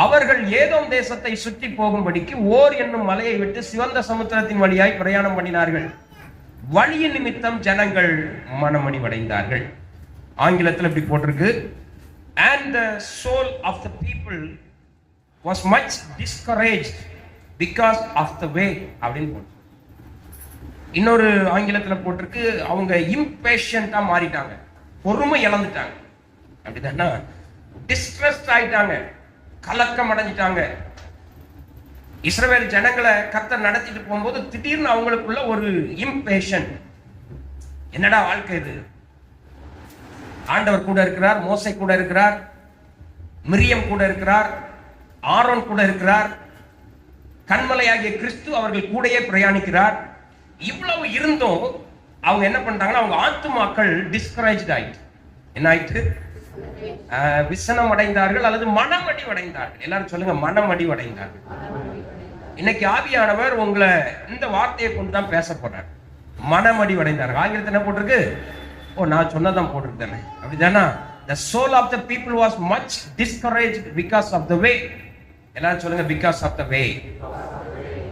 அவர்கள் ஏதோம் தேசத்தை சுற்றி போகும்படிக்கு ஓர் என்னும் மலையை விட்டு சிவந்த சமுத்திரத்தின் வழியாய் பிரயாணம் பண்ணினார்கள். வழியின் நிமித்தம் ஜனங்கள் மனமடிவடைந்தார்கள். ஆங்கிலத்தில் இப்படி போட்டிருக்கு, and the soul of the people was much discouraged because of the way அப்படின்னு போட்டு. இன்னொரு ஆங்கிலத்தில் போட்டிருக்கு, அவங்க இம்பேஷண்டா மாறிட்டாங்க, பொறுமை இழந்துட்டாங்க. அப்படிதானா? டிஸ்ட்ரெஸ்ட் ஆயிட்டாங்க, கலக்கம் அடைஞ்சிட்டாங்க. இஸ்ரவேல் ஜனங்களை கர்த்தர் நடத்திட்டு போகும்போது திடீர்னு அவங்களுக்குள்ள ஒரு இம்பேஷன். என்னடா வாழ்க்கை இது? ஆண்டவர் கூட இருக்கிறார், மோசே கூட இருக்கிறார், மிரியம் கூட இருக்கிறார், ஆரோன் கூட இருக்கிறார், கண்மலையாகிய கிறிஸ்து அவர்கள் கூடயே பிரயாணிக்கிறார். இவ்வளவு இருந்தும் அவங்க என்ன பண்ணிட்டாங்கன்னா, அவங்க ஆத்துமாக்கள் டிஸ்கரேஜ்ட் ஆயிட்டு என்ன ஆயிட்டு? விசனம் அடைந்தார்கள் அல்லது மனமடி அடைந்தார்கள். எல்லாரும் சொல்லுங்க, மனமடி அடைந்தார்கள். இன்னைக்கு ஆவியானவர் உங்களை இந்த வார்த்தையை கொண்டுதான் பேச போறார். மனமடி அடைந்தார்கள். ஆங்கிலத்தில் என்ன போட்டிருக்கு? நான் சொன்னதான் போட்டிருக்கேன். அப்படிதானா? The soul of the people was much discouraged because of the way. எல்லாரும் சொல்லுங்க, because of the way.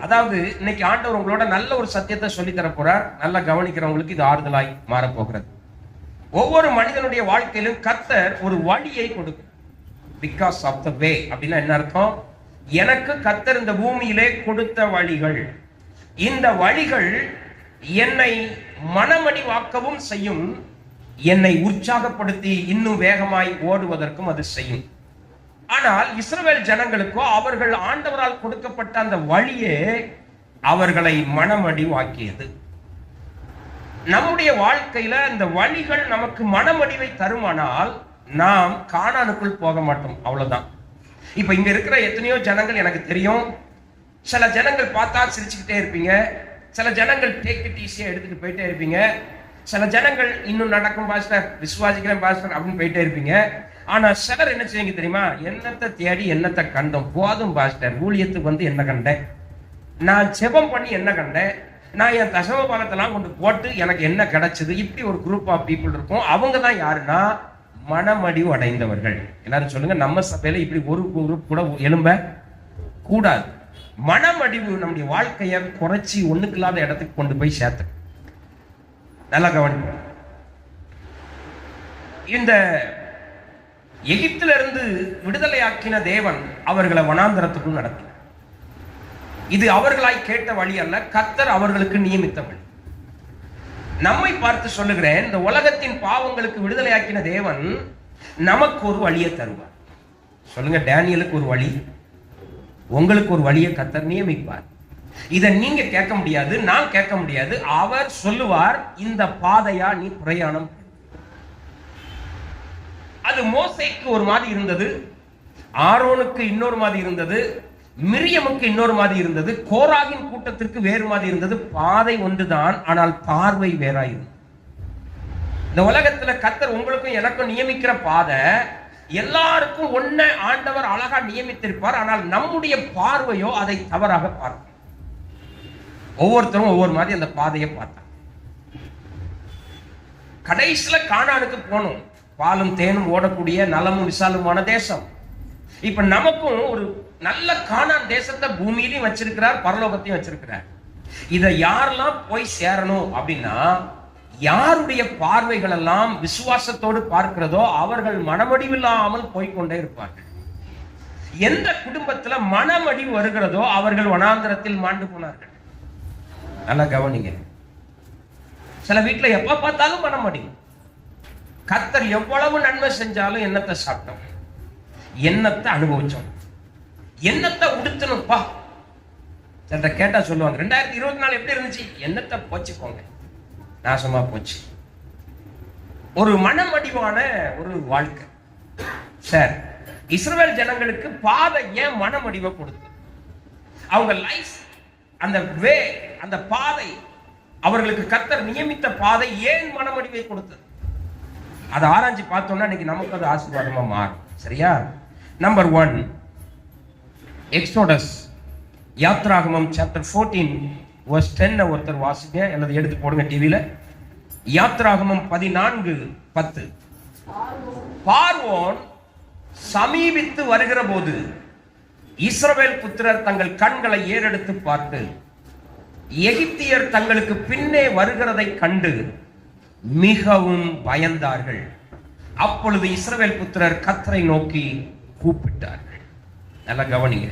அதாவது இன்னைக்கு ஆண்டவர் உங்களோட நல்ல ஒரு சத்தியத்தை சொல்லி தர போறார். நல்லா கவனிக்கிறவங்களுக்கு இது ஆறுதலாய் மாற போகிறது. ஒவ்வொரு மனிதனுடைய வாழ்க்கையிலும் கர்த்தர் ஒரு வழியை கொடுக்கும். பிகாஸ் ஆஃப் த வே அப்படின்னா என்ன அர்த்தம்? எனக்கு கர்த்தர் இந்த பூமியிலே கொடுத்த வழிகள், இந்த வழிகள் என்னை மனமடிவாக்கவும் செய்யும், என்னை உற்சாகப்படுத்தி இன்னும் வேகமாய் ஓடுவதற்கும் அது செய்யும். ஆனால் இஸ்ரவேல் ஜனங்களுக்கோ அவர்கள் ஆண்டவரால் கொடுக்கப்பட்ட அந்த வழியே அவர்களை மனமடிவாக்கியது. நம்முடைய வாழ்க்கையில இந்த வழிகள் நமக்கு மனமடிவை தருமானால் நாம் கானானுக்குள் போக மாட்டோம். அவ்வளவுதான். இப்ப இங்க இருக்கிற எத்தனையோ ஜனங்கள் எனக்கு தெரியும். சில ஜனங்கள் பார்த்தா சிரிச்சுக்கிட்டே இருப்பீங்க, சில ஜனங்கள் டேக் இட் ஈஸியா எடுத்துட்டு போயிட்டே இருப்பீங்க, சில ஜனங்கள் இன்னும் நடக்கும் பாஸ்டர், விசுவாசிக்கிறேன் பாஸ்டர் அப்படின்னு போயிட்டே இருப்பீங்க. ஆனா சிலர் என்ன செய்வீங்க தெரியுமா? என்னத்தை தேடி என்னத்தை கண்டோம், போதும் பாஸ்டர், ஊழியத்துக்கு வந்து என்ன கண்டேன், நான் ஜெபம் பண்ணி என்ன கண்டேன், நான் என் தசம பாகத்தெல்லாம் கொண்டு போட்டு எனக்கு என்ன கிடைச்சது. இப்படி ஒரு குரூப் ஆஃப் பீப்புள் இருக்கும். அவங்க தான் யாருன்னா மனமடிவு அடைந்தவர்கள். எல்லாரும் சொல்லுங்க, நம்ம சபையில இப்படி ஒரு குரூப் கூட எழும்ப கூடாது. மனமடிவு நம்முடைய வாழ்க்கையை குறைச்சி ஒண்ணுக்கு இல்லாத இடத்துக்கு கொண்டு போய் சேர்த்து. நல்லா கவனிப்போம். இந்த எகிப்தில இருந்து விடுதலையாக்கின தேவன் அவர்களை வனாந்தரத்துக்குள் நடத்தினார். இது அவர்களாய் கேட்ட வழி அல்ல, கர்த்தர் அவர்களுக்கு நியமித்த வழி. நம்மை பார்த்து சொல்லுகிறேன், இந்த உலகத்தின் பாவங்களுக்கு விடுதலையாக்கின தேவன் நமக்கு ஒரு வழியை தருவார். சொல்லுங்க, டேனியலுக்கு ஒரு வழி, உங்களுக்கு ஒரு வழியை கர்த்தர் நியமிப்பார். இதை நீங்க கேட்க முடியாது, நான் கேட்க முடியாது. அவர் சொல்லுவார், இந்த பாதையா நீ பிரயாணம். அது மோசேக்கு ஒரு மாதிரி இருந்தது, ஆரோனுக்கு இன்னொரு மாதிரி இருந்தது, மிரியமுக்கு இன்னொரு மாதிரி இருந்தது, கோராகின் கூட்டத்திற்கு வேறு மாதிரி இருந்தது. பாதை ஒன்றுதான், ஆனால் பார்வை வேறாயிருந்தது. இந்த உலகத்துல கர்த்தர் உங்களுக்கும் எனக்கும் நியமிக்கிற பாதை எல்லாருக்கும் ஒன்ன ஆண்டவர் அழகா நியமித்திருப்பார். ஆனால் நம்முடைய பார்வையோ அதை தவறாக பார்க்கும். ஒவ்வொருத்தரும் ஒவ்வொரு மாதிரி அந்த பாதையை பார்த்தாங்க. கடைசியில கானானுக்கு போகணும். பாலும் தேனும் ஓடக்கூடிய நலமும் விசாலமான தேசம். இப்ப நமக்கும் ஒரு நல்ல கானான் தேசத்தை பூமியிலையும் வச்சிருக்கிறார், பரலோகத்தையும் வச்சிருக்கிறார். இதை யாரெல்லாம் போய் சேரணும் அப்படின்னா, யாருடைய பார்வைகள் எல்லாம் விசுவாசத்தோடு பார்க்கிறதோ அவர்கள் மனமடிவில்லாமல் போய்கொண்டே இருப்பார்கள். எந்த குடும்பத்துல மனமடிவு வருகிறதோ அவர்கள் வனாந்தரத்தில் மாண்டு போனார்கள். நல்லா கவனிங்க. சில வீட்டுல எப்ப பார்த்தாலும் மனமடிவு. கர்த்தர் எவ்வளவு நன்மை செஞ்சாலும் என்னத்தை சாப்பிட்டோம், என்னத்தை அனுபவிச்சோம், என்னத்தை உடுத்தணும்ப்பா. சில கேட்டா சொல்லுவாங்க, 2024 எப்படி இருந்துச்சு? என்னத்தை போச்சுக்கோங்க, நாசமா போச்சு. ஒரு மனமடிவான ஒரு வாழ்க்கை. சார், இஸ்ரவேல் ஜனங்களுக்கு பாதை ஏன் மனமடிவை கொடுத்து? அவங்க லைஃப், அந்த வே, அந்த பாதை, அவர்களுக்கு கர்த்தர் நியமித்த பாதை ஏன் மனமடிவை கொடுத்தது? அதை ஆராய்ச்சி பார்த்தோம்னா இன்னைக்கு நமக்கு அது ஆசீர்வாதமா மாறும். சரியா? நம்பர் 1, எக்ஸோடஸ், யாத்ராகமம் சாப்டர் 14 verse 10 ஒருத்தர் வாசிங்க, அல்லது எடுத்து போடுங்க டிவியில. யாத்ராகமம் 14:10. பார்வோன் சமீபித்து வருகிற போது இஸ்ரவேல் புத்திரர் தங்கள் கண்களை ஏறெடுத்து பார்த்து எகிப்தியர் தங்களுக்கு பின்னே வருகிறதை கண்டு மிகவும் பயந்தார்கள். அப்பொழுது இஸ்ரவேல் புத்திரர் கர்த்தரை நோக்கி கூப்பிட்டார்கள். நல்லா கவனிங்க.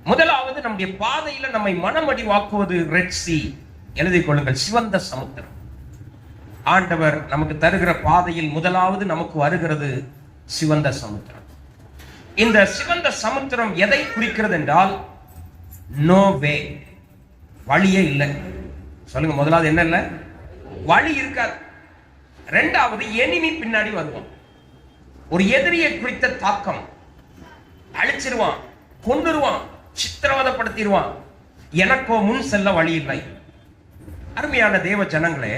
முதலாவது நம்முடைய பாதையில நம்மை மனமடிவாக்குவது ரெட் சி. எழுதிக் கொள்ளுங்கள், சிவந்த சமுத்திரம். ஆண்டவர் நமக்கு தருகிற பாதையில் முதலாவது நமக்கு வருகிறது சிவந்த சமுத்திரம். இந்த சிவந்த சமுத்திரம் எதை குறிக்கிறது என்றால் நோ வே, வழியே இல்லை. சொல்லுங்க, முதலாவது என்ன இல்லை? வழி இருக்காது. இரண்டாவது எனிமி பின்னாடி வருவான். ஒரு எதிரியை குறித்த தாக்கம், அழிச்சிருவான், கொண்டுருவான், சித்திரவதப்படுத்திடுவான். எனக்கோ முன் செல்ல வழி இல்லை. அருமையான தேவ ஜனங்களே,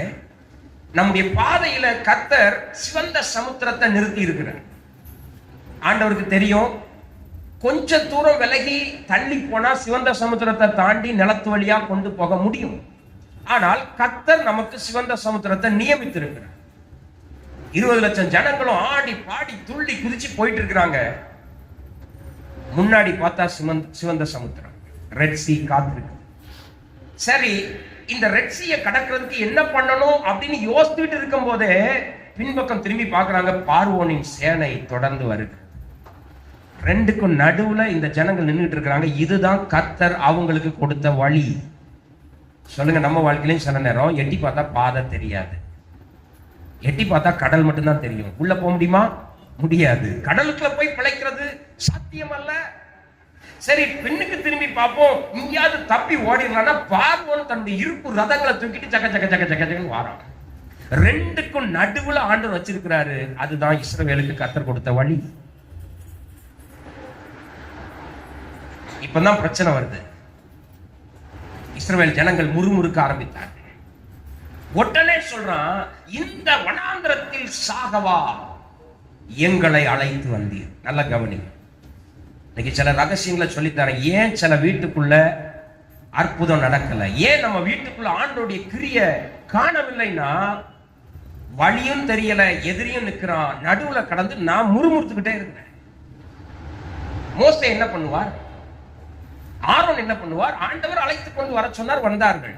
நம்முடைய பாதையில கர்த்தர் சிவந்த சமுத்திரத்தை நிறுத்தி இருக்கிறார். ஆண்டவருக்கு தெரியும், கொஞ்ச தூரம் விலகி தள்ளி போனா சிவந்த சமுத்திரத்தை தாண்டி நிலத்து வழியா கொண்டு போக முடியும். ஆனால் கர்த்தர் நமக்கு சிவந்த சமுத்திரத்தை நியமித்திருக்கிறார். 20 லட்சம் ஜனங்களும் ஆடி பாடி துள்ளி குதிச்சு போயிட்டு இருக்கிறாங்க. முன்னாடி பார்த்தா சிவந்த சமுத்திரம், ரெட் சி காத்திருக்கு. சரி, இந்த ரெட் சீயை கடக்கிறதுக்கு என்ன பண்ணணும் அப்படின்னு யோசிச்சுட்டு இருக்கும் போதே பின்பக்கம் திரும்பி பார்க்கறாங்க. பார்வோனின் சேனை தொடர்ந்து வருது. ரெண்டுக்கும் நடுவுல இந்த ஜனங்கள் நின்றுட்டு இருக்கிறாங்க. இதுதான் கர்த்தர் அவங்களுக்கு கொடுத்த வழி. சொல்லுங்க, நம்ம வாழ்க்கையிலும் சில நேரம் எட்டி பார்த்தா பாதை தெரியாது, எட்டி பார்த்தா கடல் மட்டும்தான் தெரியும். உள்ள போக முடியுமா? முடியாது. கடலுக்குள்ள போய் பிழைக்கிறது சாத்தியம் அல்ல. சரி, பின்னுக்கு திரும்பி பார்ப்போம், இங்கேயாவது தப்பி ஓடிடலாம்னா பார்வோன் தன்னுடைய இருப்பு ரதங்களை தூக்கிட்டு சக்க சக்க சக்க சக்க சக்கன்னு வாரான். ரெண்டுக்கும் நடுவுல ஆண்டவர் வச்சிருக்கிறாரு. அதுதான் இஸ்ரவேலுக்கு கர்த்தர் கொடுத்த வழி. இப்பதான் பிரச்சனை வருது. இஸ்ரவேல் ஜனங்கள் முறுமுறுக்க ஆரம்பித்தார்கள். உடனே சொல்றான், இந்த வனாந்திரத்தில் சாகவா எங்களை அழைத்து வந்தீர். நல்ல கவனி. இன்னைக்கு சில ரகசியங்களை சொல்லித்தரேன். ஏன் சில வீட்டுக்குள்ள அற்புதம் நடக்கல, ஏன் நம்ம வீட்டுக்குள்ள ஆண்டோடைய கிரிய காணவில்லைன்னா, வழியும் தெரியல, எதிரியும் நிற்கிறான், நடுவுல கடந்து நான் முறுமுறுத்துக்கிட்டே இருக்கிறேன். மோசே என்ன பண்ணுவார்? ஆரோன் என்ன பண்ணுவார்? ஆண்டவர் அழைத்து கொண்டு வர சொன்னார், வந்தார்கள்.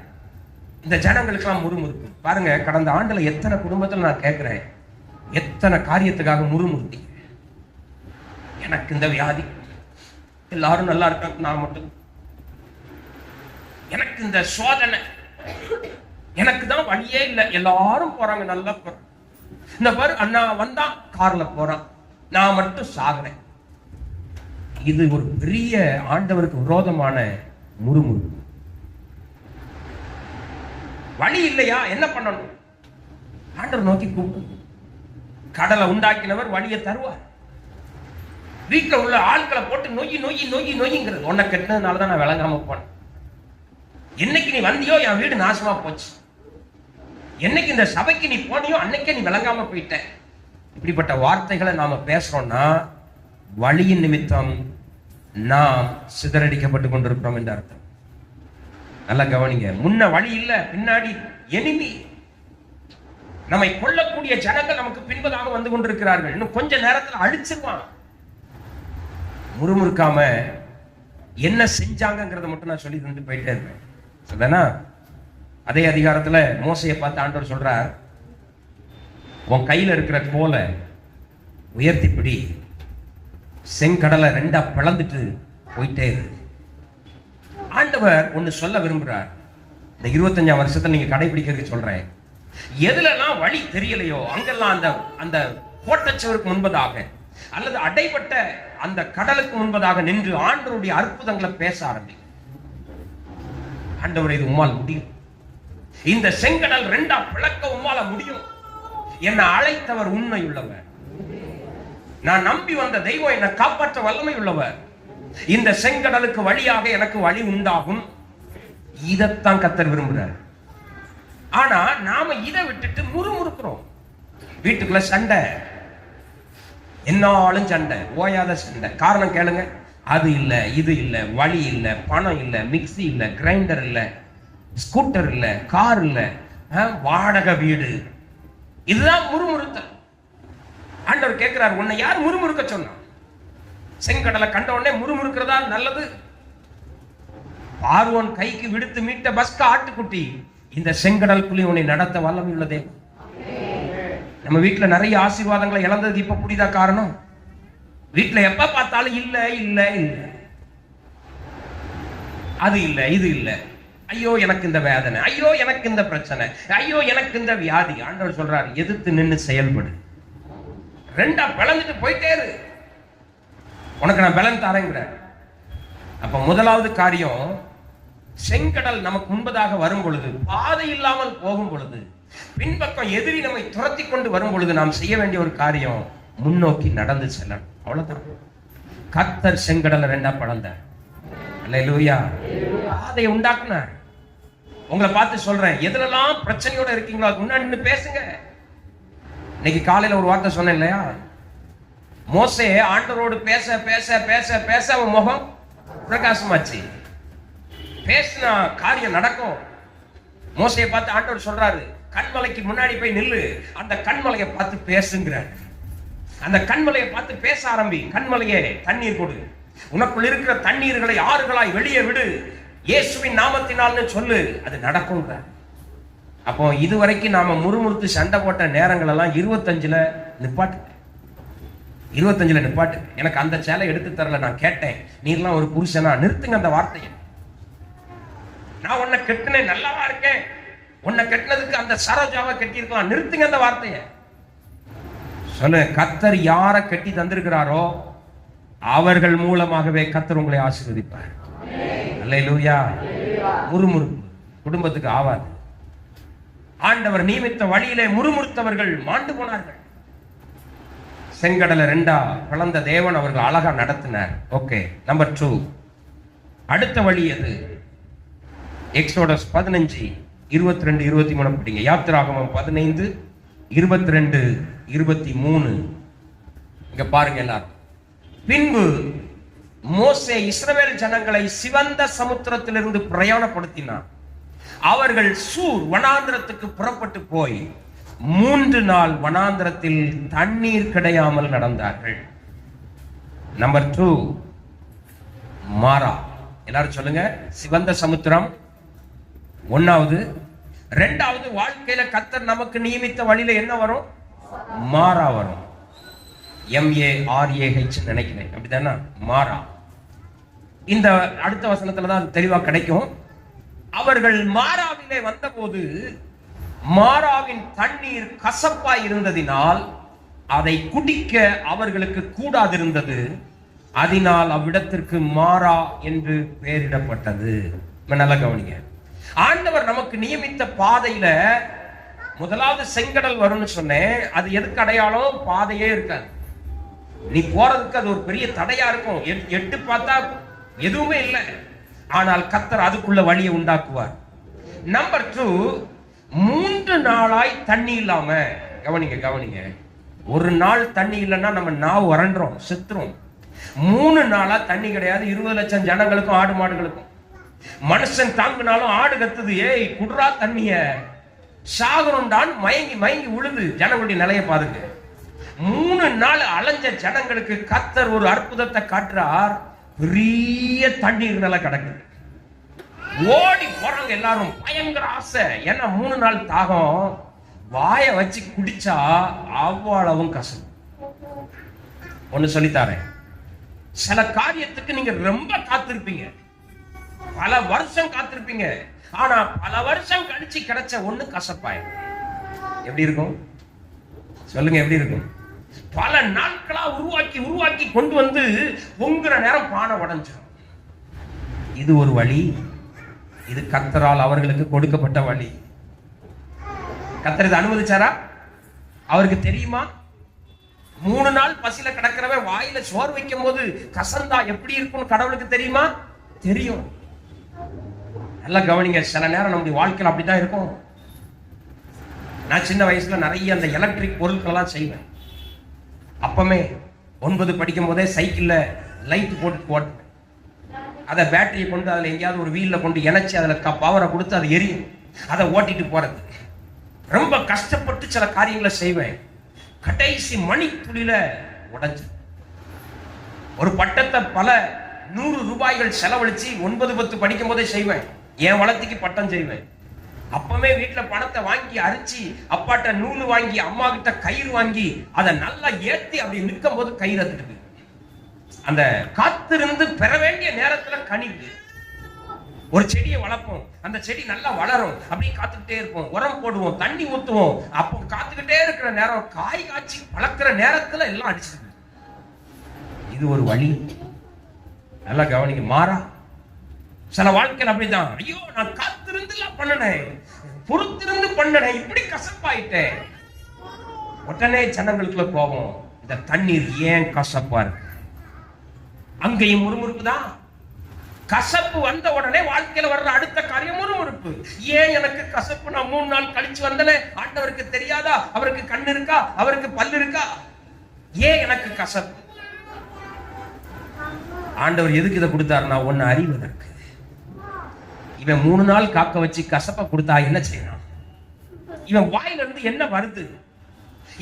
இந்த ஜனங்களுக்கெல்லாம் முறுமுறுப்பு பாருங்க. கடந்த ஆண்டுல எத்தனை குடும்பத்தில் நான் கேட்கிறேன், எத்தனை காரியத்துக்காக முறுமுறுத்தி, எனக்கு இந்த வியாதி, எல்லாரும் நல்லா இருக்காங்க, நான் மட்டும், எனக்கு இந்த சோதனை, எனக்கு தான் வழியே இல்லை, எல்லாரும் போறாங்க, நல்லா போறாங்க. இந்த பாரு, அண்ணா வந்தா கார்ல போறான், நான் மட்டும் சாகுறேன். இது ஒரு பெரிய ஆண்டவருக்கு விரோதமான முறுமுறுப்பு. வழி இல்லையா? என்ன பண்ணணும்? ஆண்டவர் நோக்கி கூப்பிடு. கடலை உண்டாக்கினவர் வழியை தருவார். வீட்டில் உள்ள ஆட்களை போட்டு நொய்யி நொய்யி நொய்யி நொய்யுங்கிறது. உன்னை கெட்டதுனாலதான் நான் விளங்காம போனேன். என்னைக்கு நீ வந்தியோ என் வீடு நாசமா போச்சு, என்னைக்கு இந்த சபைக்கு நீ போனியோ அன்னைக்கே நீ விளங்காம போயிட்ட. இப்படிப்பட்ட வார்த்தைகளை நாம பேசுறோம்னா வழியின் நிமித்தம் நாம் சிதறடிக்கப்பட்டு கொண்டிருக்கிறோம் என்று அர்த்தம். நல்லா கவனிங்க. முன்ன வழி இல்ல, பின்னாடி எனிமி, நம்மை கொல்லக்கூடிய ஜனங்கள் நமக்கு பின்பதாக வந்து கொண்டிருக்கிறார்கள். இன்னும் கொஞ்ச நேரத்தில் அழிச்சிருவான். முறுமுறுக்காம என்ன செஞ்சாங்கிறத மட்டும் நான் சொல்லி தந்து போயிட்டே இருப்பேன். சரிதானா? அதே அதிகாரத்துல மோசையை பார்த்து ஆண்டவர் சொல்றார், உன் கையில இருக்கிற கோலை உயர்த்தி பிடி, செங்கடலை ரெண்டா பிளந்துட்டு போயிட்டே இரு. ஆண்டவர் ஒன்னு சொல்ல விரும்புறார். இந்த 25ஆம் வருஷத்துல நீங்க கடைபிடிக்கிறதுக்கு சொல்றேன். எதுலெல்லாம் வழி தெரியலையோ அங்கெல்லாம் அந்த அந்த கோட்டச்சுவருக்கு முன்பதாக அல்லது அடைபட்ட அந்த கடலுக்கு முன்பதாக நின்று ஆண்டவருடைய அற்புதங்களை பேச ஆரம்பி. ஆண்டவர், இது உம்மால் முடியும், இந்த செங்கடல் ரெண்டா பிளக்க உம்மால முடியும். என்னை அழைத்தவர் உண்மை உள்ளவர், நான் நம்பி வந்த தெய்வம் என்னை காப்பாற்ற வல்லமை உள்ளவர். இந்த செங்கடலுக்கு வழியாக எனக்கு வழி உண்டாகும். இதைத்தான் கர்த்தர் விரும்புகிறார். ஆனா நாம இதை விட்டுட்டு முறுமுறுக்கிறோம். வீட்டுக்குள்ள சண்டை, என்னாலும் சண்டை, ஓயாத சண்டை. காரணம் கேளுங்க, அது இல்ல, இது இல்ல, வழி இல்ல, பணம் இல்ல, மிக்சி இல்ல, கிரைண்டர் இல்ல, ஸ்கூட்டர் இல்ல, கார் இல்ல, வாடகை வீடு. இதுதான் முறுமுறுத்தல். ஆண்டவர் கேட்கிறார், உன்னை யார் முறுமுறுக்க சொன்னா? செங்கடலை கண்ட உடனே முறுமுறுக்கிறதா நல்லது? பார்வோன் கைக்கு விடுத்து மீட்ட பஸ்கா ஆட்டுக்குட்டி இந்த செங்கடலுக்குள்ளே உன்னை நடத்த வல்லமை உள்ளதே. நம்ம வீட்டுல நிறைய ஆசீர்வாதங்களை இழந்தது இப்ப புரியுதா காரணம்? வீட்டுல எப்ப பார்த்தாலும் இல்ல இல்ல இல்ல, அது இல்ல இது இல்ல, ஐயோ எனக்கு இந்த வேதனை, ஐயோ எனக்கு இந்த பிரச்சனை, ஐயோ எனக்கு இந்த வியாதி. ஆண்டவர் சொல்றாரு, எதிர்த்து நின்று செயல்படு. ரெண்டா பிளந்துட்டு போயிட்டே இரு, உனக்கு நான் பலன் தரேங்கிற. அப்ப முதலாவது காரியம், செங்கடல் நமக்கு முன்பதாக வரும் பொழுது, பாதை இல்லாமல் போகும் பொழுது, பின்பக்கம் எதிரி நம்மை துரத்தி கொண்டு வரும் பொழுது நாம் செய்ய வேண்டிய ஒரு காரியம், முன்னோக்கி நடந்து செல்லணும். அவ்வளவுதான். கர்த்தர் செங்கடலை ரெண்டா பிளந்தார். அல்லேலூயா. பாதையை உண்டாக்குனார். உங்களை பார்த்து சொல்றேன், எதுலெல்லாம் பிரச்சனையோட இருக்கீங்களோ அதுக்கு முன்னாடி நின்று பேசுங்க. இன்னைக்கு காலையில ஒரு வார்த்தை சொன்னேன் இல்லையா? மோசே ஆண்டவரோடு பேச பேச பேச பேச அவன் முகம் பிரகாசமாச்சு. பேசினா காரியம் நடக்கும். மோசையை பார்த்து ஆண்டவர் சொல்றாரு, கண்மலைக்கு முன்னாடி போய் நில்லு, அந்த கண்மலையை பார்த்து பேசுங்கிறார். அந்த கண்மலையை பார்த்து பேச ஆரம்பி. கண்மலையே தண்ணீர் கொடு, உனக்குள் இருக்கிற தண்ணீர்களை ஆறுகளாய் வெளியே விடு, இயேசுவின் நாமத்தினால்னு சொல்லு, அது நடக்கும்ங்க. அப்போ இதுவரைக்கும் நாம முறுமுறுத்து சண்டை போட்ட நேரங்கள் எல்லாம் 25ல நிப்பாட்டு. 25ல நிப்பாட்டு. எனக்கு அந்த சேலை எடுத்து தரல, நான் கேட்டேன், நீர்லாம் ஒரு புருஷனா, நிறுத்துங்க அந்த வார்த்தையை. நான் உன்னை கெட்டினேன், நல்லாவா இருக்கேன், உன்னை கெட்டினதுக்கு அந்த சரோஜாவை கெட்டியிருக்கலாம், நிறுத்துங்க அந்த வார்த்தையை. சொல்லு, கர்த்தர் யாரை கெட்டி தந்திருக்கிறாரோ அவர்கள் மூலமாகவே கர்த்தர் உங்களை ஆசீர்வதிப்பார். அல்லேலூயா. முறுமுறுப்பு குடும்பத்துக்கு ஆவாது. ஆண்டவர் நியமித்த வழியிலே முறுமுறுத்தவர்கள் மாண்டு போனார்கள். செங்கடலை ரெண்டா பிளந்த தேவன் அவர்கள் அழகா நடத்தினார். ஓகே. நம்பர் 2, அடுத்த வழி எது? எக்ஸோடஸ் 15 22 23 படிங்க. யாத்திராகமம் 15 22 23. இங்க பாருங்க எல்லாரும். பின்பு மோசே இஸ்ரவேல் ஜனங்களை சிவந்த சமுத்திரத்திலிருந்து பிரயாணப்படுத்தினார். அவர்கள் சூர் வனாந்திரத்துக்கு புறப்பட்டு போய் 3 நாள் வனாந்திரத்தில் தண்ணீர் கிடையாமல் நடந்தார்கள். நம்பர் 2, மாரா. எல்லாரும் சொல்லுங்க. சிவந்த சமுத்திரம் 1வது. 2வது, வாழ்க்கையில கர்த்தர் நமக்கு நியமித்த வழியில என்ன வரும்? மாறா வரும். MARAH நினைக்கிறேன், அப்படிதானா? மாறா. இந்த அடுத்த வசனத்துல தான் தெளிவா கிடைக்கும். அவர்கள் மாறாவிலே வந்தபோது மாறாவின் தண்ணீர் கசப்பாய் இருந்ததினால் அதை குடிக்க அவர்களுக்கு கூடாதிருந்தது. அதனால் அவ்விடத்திற்கு மாறா என்று பெயரிடப்பட்டது. நல்லா கவனிங்க. ஆண்டவர் நமக்கு நியமித்த பாதையில முதலாவது செங்கடல் வரும்னு சொன்னேன். அது எதுக்கு அடையாளம்? பாதையே இருக்காது. நீ போறதுக்கு அது ஒரு பெரிய தடையா இருக்கும். எட்டு பார்த்தா எதுவுமே இல்லை. ஆனால் கர்த்தர் அதுக்குள்ள வழியை உண்டாக்குவார். நம்பர் 2, 3 நாளாய் தண்ணி இல்லாம. கவனிங்க கவனிங்க. ஒரு நாள் தண்ணி இல்லைன்னா நம்ம நாவு வறண்டுறோம், செத்துறோம். 3 நாளா தண்ணி கிடையாது. 20 லட்சம் ஜனங்களுக்கும் ஆடு மாடுகளுக்கும். மனுஷன் தாங்கினாலும் ஆடு கத்துது, ஏய் குடுறா தண்ணிய, சாகணும்டான் மயங்கி மயங்கி உழுது. ஜனங்களுடைய நிலையை பாருங்க. 3 நாள் அலைஞ்ச ஜனங்களுக்கு கர்த்தர் ஒரு அற்புதத்தை காட்டுறார். பெரிய தண்ணீர் நிலை கிடக்குது. ஓடி போறாங்க எல்லாரும், பயங்கர ஆசை. ஏன்னா 3 நாள் தாகம். வாயை வச்சு குடிச்சா அவ்வளவும் கசம். ஒன்னு சொல்லித்தாரேன். சில காரியத்துக்கு நீங்க ரொம்ப காத்திருப்பீங்க, பல வருஷம் காத்திருப்பீங்க. ஆனா பல வருஷம் கழிச்சு கிடைச்ச ஒண்ணு கசப்பாயிரும். எப்படி இருக்கும் சொல்லுங்க? எப்படி இருக்கும்? பல நாட்களா உருவாக்கி உருவாக்கி கொண்டு வந்து பொங்குற நேரம் பானை உடைஞ்சிடும். இது ஒரு வழி. இது கர்த்தரால் அவர்களுக்கு கொடுக்கப்பட்ட வழி. கர்த்தர் இதை அனுமதிச்சாரா? அவருக்கு தெரியுமா? 3 நாள் பசியில கிடக்கிறவன் வாயில சோறு வைக்கும் போது கசந்தா எப்படி இருக்கும்னு கடவுளுக்கு தெரியுமா? தெரியும். நல்லா கவனிங்க. சில நேரம் நம்முடைய வாழ்க்கையில் அப்படித்தான் இருக்கும். நான் சின்ன வயசுல நிறைய அந்த எலக்ட்ரிக் பொருட்கள் எல்லாம் செய்வேன். அப்பமே 9 படிக்கும் போதே சைக்கிள்ல லைட் போட்டு போட்டேன். அதை பேட்டரியை கொண்டு அதில் எங்கேயாவது ஒரு வீல்ல கொண்டு இணைச்சி அதில் பவரை கொடுத்து அதை எரியும். அதை ஓட்டிட்டு போறது. ரொம்ப கஷ்டப்பட்டு சில காரியங்களை செய்வேன். கடைசி மணி துளியில உடைஞ்சு ஒரு பட்டத்தை பல 100 ரூபாய்கள் செலவழிச்சு 9, 10 படிக்கும் போதே செய்வேன். என் வளர்த்திக்கு பட்டம் செய்வேன். அப்பவே வீட்டுல பணத்தை வாங்கி அரிச்சு, அப்பாட்ட நூல் வாங்கி, அம்மா கிட்ட கயிறு வாங்கி, அதை நல்லா ஏத்தி அப்படி நிற்கும் போது கயிறு அத்துட்டு அந்த காத்திருந்து பெற வேண்டிய நேரத்துல கனிவு. ஒரு செடியை வளர்ப்போம், அந்த செடி நல்லா வளரும், அப்படியே காத்துக்கிட்டே இருப்போம், உரம் போடுவோம், தண்ணி ஊத்துவோம். அப்போ காத்துக்கிட்டே இருக்கிற நேரம், காய் காய்ச்சி வளர்க்கிற நேரத்துல எல்லாம் அடிச்சிருக்கு. இது ஒரு வழி. நல்லா கவனிக்க. மாறா சில வாழ்க்கையில் அப்படிதான். ஐயோ, நான் காத்திருந்து பண்ணனேன், பொறுத்திருந்து பண்ணனேன், இப்படி கசப்பாயிட்டேன். உடனே ஜனங்களுக்குள்ள கோபம். இந்த தண்ணீர் ஏன் கசப்பா இருக்கு? அங்கேயும் முறுமுறுப்பு தான். கசப்பு வந்த உடனே வாழ்க்கையில வர்ற அடுத்த காரியம் முறுமுறுப்பு. ஏன் எனக்கு கசப்பு? நான் 3 நாள் கழிச்சு வந்தனே, ஆண்டவருக்கு தெரியாதா? அவருக்கு கண் இருக்கா? அவருக்கு பல்லு இருக்கா? ஏன் எனக்கு கசப்பு? ஆண்டவர் எதுக்கு இதை கொடுத்தாரு? நான் ஒன்னு அறிவதற்கு. இவன் 3 நாள் காக்க வச்சு கசப்ப கொடுத்தா என்ன செய்யறான்? இவன் வாயில இருந்து என்ன வருது?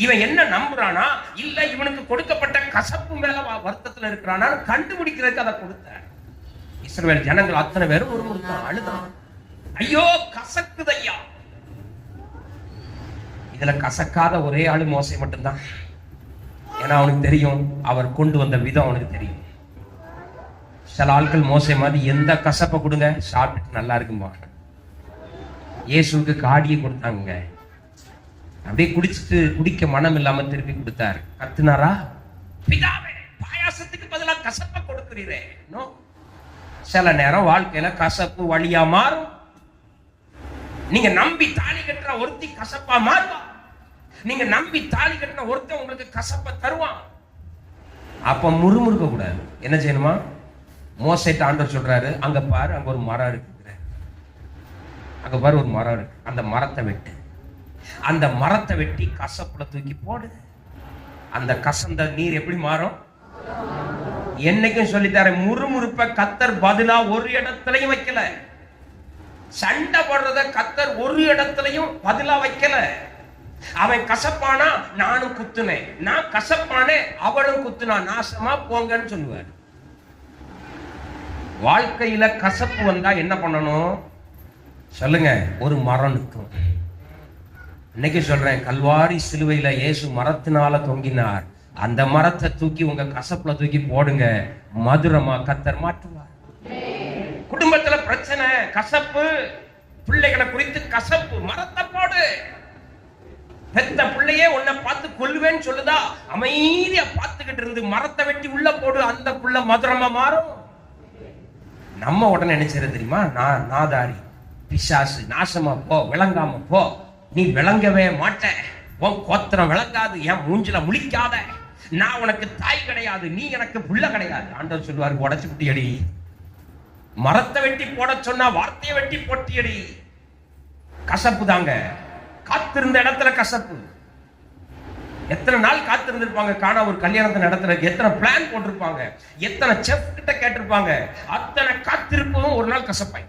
இவன் என்ன நம்புறானா, இல்ல இவனுக்கு கொடுக்கப்பட்ட கசப்பு மேல வருத்தத்துல இருக்கிறானா கண்டுபிடிக்கிறதுக்கு அதை கொடுத்த இஸ்ரவேல் ஜனங்கள் அத்தனை பேரும் ஒரு அழுதான். ஐயோ, கசக்குதையா. இதுல கசக்காத ஒரே ஆளு மோசை மட்டும்தான். ஏன்னா அவனுக்கு தெரியும், அவர் கொண்டு வந்த விதம் அவனுக்கு தெரியும். சில ஆட்கள் மோசை மாதிரி எந்த கசப்பை கொடுங்க, சாப்பிட்டு நல்லா இருக்குமா. இயேசுக்கு காடியை கொடுத்தாங்க, அப்படியே குடிக்க மனம் இல்லாம திருப்பி கொடுத்தாரு. கத்துனாரா? பிதாவே, பாயாசத்துக்கு பதிலாக கசப்பை கொடுக்கிறீரே. சில நேரம் வாழ்க்கையில கசப்பு வழியா மாறும். நீங்க நம்பி தாலி கட்டுற ஒருத்தி கசப்பா மாறுவா. நீங்க நம்பி தாலி கட்டுற ஒருத்தன் உங்களுக்கு கசப்ப தருவான். அப்ப முறுமுறுக்க கூடாது. என்ன செய்யணுமா? மோசேட்ட ஆண்டவர் சொல்றாரு, அங்க பாரு, அங்க ஒரு மரம் இருக்கு, அங்க பாரு ஒரு மரம் இருக்கு, அந்த மரத்தை வெட்டு. அந்த மரத்தை வெட்டி கசப்புல தூக்கி போடு. அந்த கசந்த நீர் எப்படி மாறும்? என்னைக்கும் சொல்லித்தார, முறுமுறுப்ப கத்தர் பதிலா ஒரு இடத்துலயும் வைக்கல. சண்டை போடுறத கத்தர் ஒரு இடத்துலயும் பதிலா வைக்கல. அவன் கசப்பானா நானும் குத்துனேன், நான் கசப்பானே அவனும் குத்துனா, நாசமா போங்கன்னு சொல்லுவார். வாழ்க்கையில கசப்பு வந்தா என்ன பண்ணணும் சொல்லுங்க? ஒரு மரம் நிற்கும். இன்னைக்கு சொல்றேன், கல்வாரி சிலுவையில இயேசு மரத்தினால தொங்கினார். அந்த மரத்தை தூக்கி உங்க கசப்புல தூக்கி போடுங்க, மதுரமா கத்தர் மாற்றுவார். குடும்பத்துல பிரச்சனை, கசப்பு, பிள்ளைகளை குறித்து கசப்பு, மரத்தை போடு. பெத்த பிள்ளையே உன்னை பார்த்து கொல்லுவேன்னு சொல்லுதா, அமைதியா பார்த்துக்கிட்டு இருந்து மரத்தை வெட்டி உள்ள போடு, அந்த புள்ள மதுரமா மாறும். நம்ம உடனே நினைச்சது தெரியுமா? நாதாரி, பிசாசு, நாசமா போ, விளங்காம போ, நீ விளங்கவே மாட்ட, உன் கோத்திரம் விளங்காது, என் மூஞ்சில முழிக்காத, நான் உனக்கு தாய் கிடையாது, நீ எனக்கு புள்ள கிடையாது. ஆண்டவர் சொல்லுவாரு, உடைச்சு விட்டியடி. மரத்தை வெட்டி போட சொன்னா வார்த்தையை வெட்டி போட்டியடி. கசப்பு தாங்க. காத்திருந்த இடத்துல கசப்பு. எத்தனை நாள் காத்திருந்திருப்பாங்க காண ஒரு கல்யாணத்தை நடத்துறதுக்கு, எத்தனை பிளான் போட்டிருப்பாங்க, எத்தனை செஃப் கிட்ட கேட்டிருப்பாங்க, அத்தனை காத்திருப்பதும் ஒரு நாள் கசப்பாய்.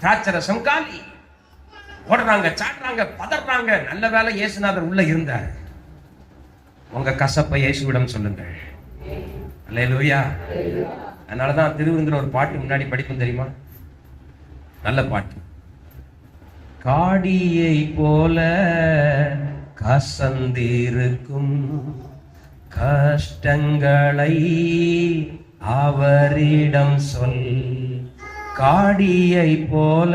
திராட்சரசம் காலி. ஓடுறாங்க, சாட்டுறாங்க, பதறாங்க. நல்ல வேலை இயேசுநாதர் உள்ள இருந்தார். உங்க கசப்பை இயேசுவிடம் சொல்லுங்கள். அல்லேலூயா. அதனாலதான் திருவிருந்தில் ஒரு பாட்டு முன்னாடி படிக்கும் தெரியுமா? நல்ல பாட்டு. காடியை போல கசந்திருக்கும் கஷ்டங்களை அவரிடம் சொல். காடியை போல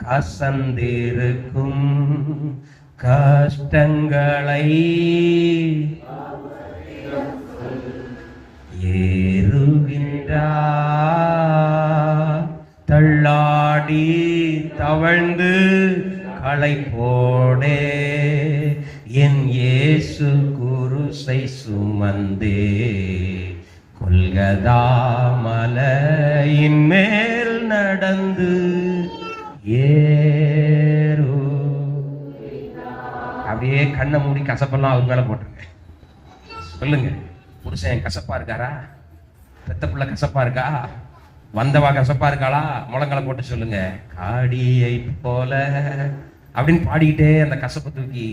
கசந்திருக்கும் கஷ்டங்களை ஏறுகின்றார். தள்ளாடி தவழ்ந்து களை போடே, என் இயேசு குருசை சுமந்தே கொல்கதா மலையின் மேல் நடந்து ஏறு. அப்படியே கண்ணை மூடி கசப்பெல்லாம் அவர் மேல போட்டுருங்க. சொல்லுங்க, புருஷன் கசப்பா இருக்காரா? பெத்த பிள்ளை கசப்பா இருக்கா? வந்தவா கசப்பா இருக்காளா? முழங்களை போட்டு சொல்லுங்க, காடியை போல அப்படின்னு பாடிக்கிட்டே அந்த கசப்பை தூக்கி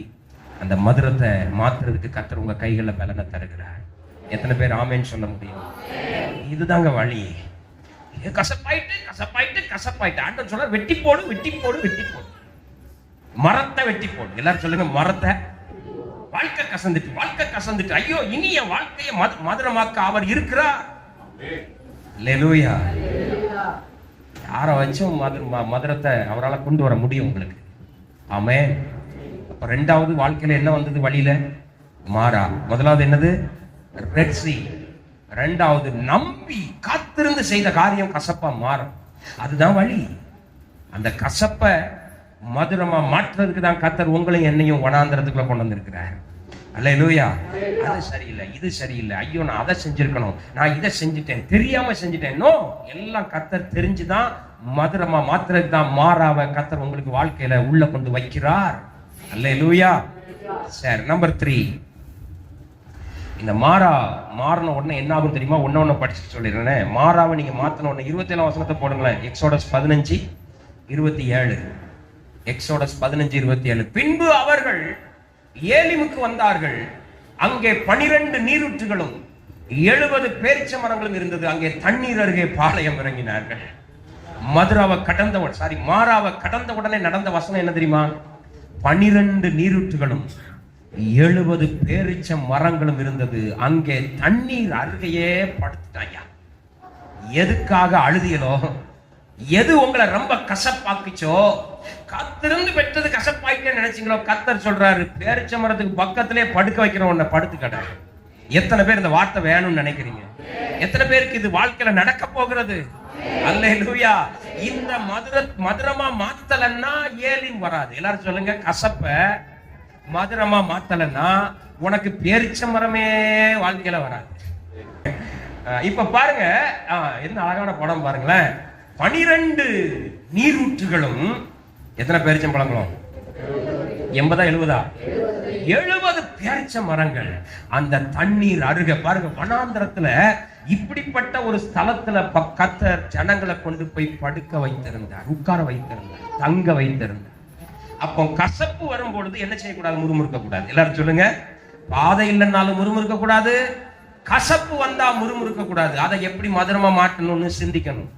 அந்த மதுரத்தை மாத்துறதுக்கு கர்த்தர் உங்க கைகளில் பலனை தருகிறார். எத்தனை பேர் ஆமேன்னு சொல்ல முடியும்? இதுதாங்க வழி. கசப்பாயிட்டு கசப்பாயிட்டு கசப்பாயிட்டு ஆண்டவர் சொல்ல வெட்டி போடு வெட்டி போடு வெட்டி போடு, மரத்தை வெட்டி போடு. எல்லாரும் சொல்லுங்க, மரத்தை. வாழ்க்கை கசந்துட்டு வாழ்க்கை கசந்துட்டு ஐயோ இனி என் வாழ்க்கையை மதுரமாக்க அவர் இருக்கிறார். அல்லேலூயா. யாரை வச்சும் மதுரத்தை அவரால் கொண்டு வர முடியும் உங்களுக்கு. ஆமென். அப்ப ரெண்டாவது வாழ்க்கையில என்ன வந்தது வழியில? மாறா. முதலாவது என்னது? ரெட் சீ. ரெண்டாவது நம்பி காத்திருந்து செய்த காரியம் கசப்பா மாறும். அதுதான் வழி. அந்த கசப்ப மதுரமா மாற்றுறதுக்கு தான் கர்த்தர் உங்களையும் என்னையும் வனாந்திரத்துக்குள்ள கொண்டு வந்திருக்கிறார். அல்லேலூயா. அது சரியில்லை, இது சரியில்லை, ஐயோ நான் அதை செஞ்சிருக்கணும், நான் இதை செஞ்சுட்டேன், தெரியாம செஞ்சுட்டேன். நோ, எல்லாம் கர்த்தர் தெரிஞ்சுதான் மதுரமா மாத்துறதுக்கு தான் மாறாவ கர்த்தர் உங்களுக்கு வாழ்க்கையில உள்ள கொண்டு வைக்கிறார். அல்லேலூயா. சரி, நம்பர் 3. இந்த மாறின உடனே என்ன ஆகும் தெரியுமா? ஒன்னு படிச்சு சொல்லிடுறேன். மாறாவை நீங்க மாத்தின உடனே 27 வசனத்தை போடுங்களேன். எக்ஸோடஸ் 15:27. எக்ஸோடஸ் 15:27. பின்பு அவர்கள் ஏலிமுக்கு வந்தார்கள். அங்கே 12 நீரூற்றுகளும் 70 பேரிச்ச மரங்களும் இருந்தது. அங்கே தண்ணீர் அருகே பாளையம் இறங்கினார்கள். மாறாவை கடந்த உடனே நடந்த வசனம் என்ன தெரியுமா? 12 நீரூற்றுகளும் 70 பேரிச்ச மரங்களும் இருந்தது. அங்கே தண்ணீர் அருகையே படுத்துட்டாங்க. எதுக்காக அழுதியலோ, எது உங்களை ரொம்ப கசப்பாக்குச்சோ, காத்திருந்து பெற்றது கசப்பாயிட்டே நினைச்சீங்களோ, கர்த்தர் சொல்றாரு பேரிச்ச மரத்துக்கு பக்கத்திலே படுக்க வைக்கிற உன்னை படுத்து கடை. எத்தனை பேர் இந்த வார்த்தை வேணும்னு நினைக்கிறீங்க? எத்தனை பேருக்கு இது வாழ்க்கையில நடக்க போகிறது? அல்லேலூயா. இந்த மதுரமா மாத்தலன்னா ஏலிம் வராது. எல்லாரும் சொல்லுங்க, கசப்ப மதுரமா மாத்தலன்னா உனக்கு பேரிச்ச மரமே வாழ்க்கையில வராது. இப்ப பாருங்க, என்ன அழகான படம் பாருங்களேன். 12 நீரூற்றுகளும் எத்தனை பேரிச்சம்பழங்களும்? 80 70 70 பேரிச்ச மரங்கள். அந்த தண்ணீர் அருக பாருங்க, வனாந்திரத்துல இப்படிப்பட்ட ஒரு ஸ்தலத்துல கர்த்தர் ஜனங்களை கொண்டு போய் படுக்க வைத்திருந்தார், உட்கார வைத்திருந்தார், தங்க வைத்திருந்தார். அப்போ கசப்பு வரும்பொழுது என்ன செய்யக்கூடாது? முறுமுறுக்க கூடாது. எல்லாரும் சொல்லுங்க, பாதை இல்லைன்னாலும் முறுமுறுக்க கூடாது, கசப்பு வந்தா முறுமுறுக்க கூடாது. அதை எப்படி மதுரமா மாட்டணும்னு சிந்திக்கணும்.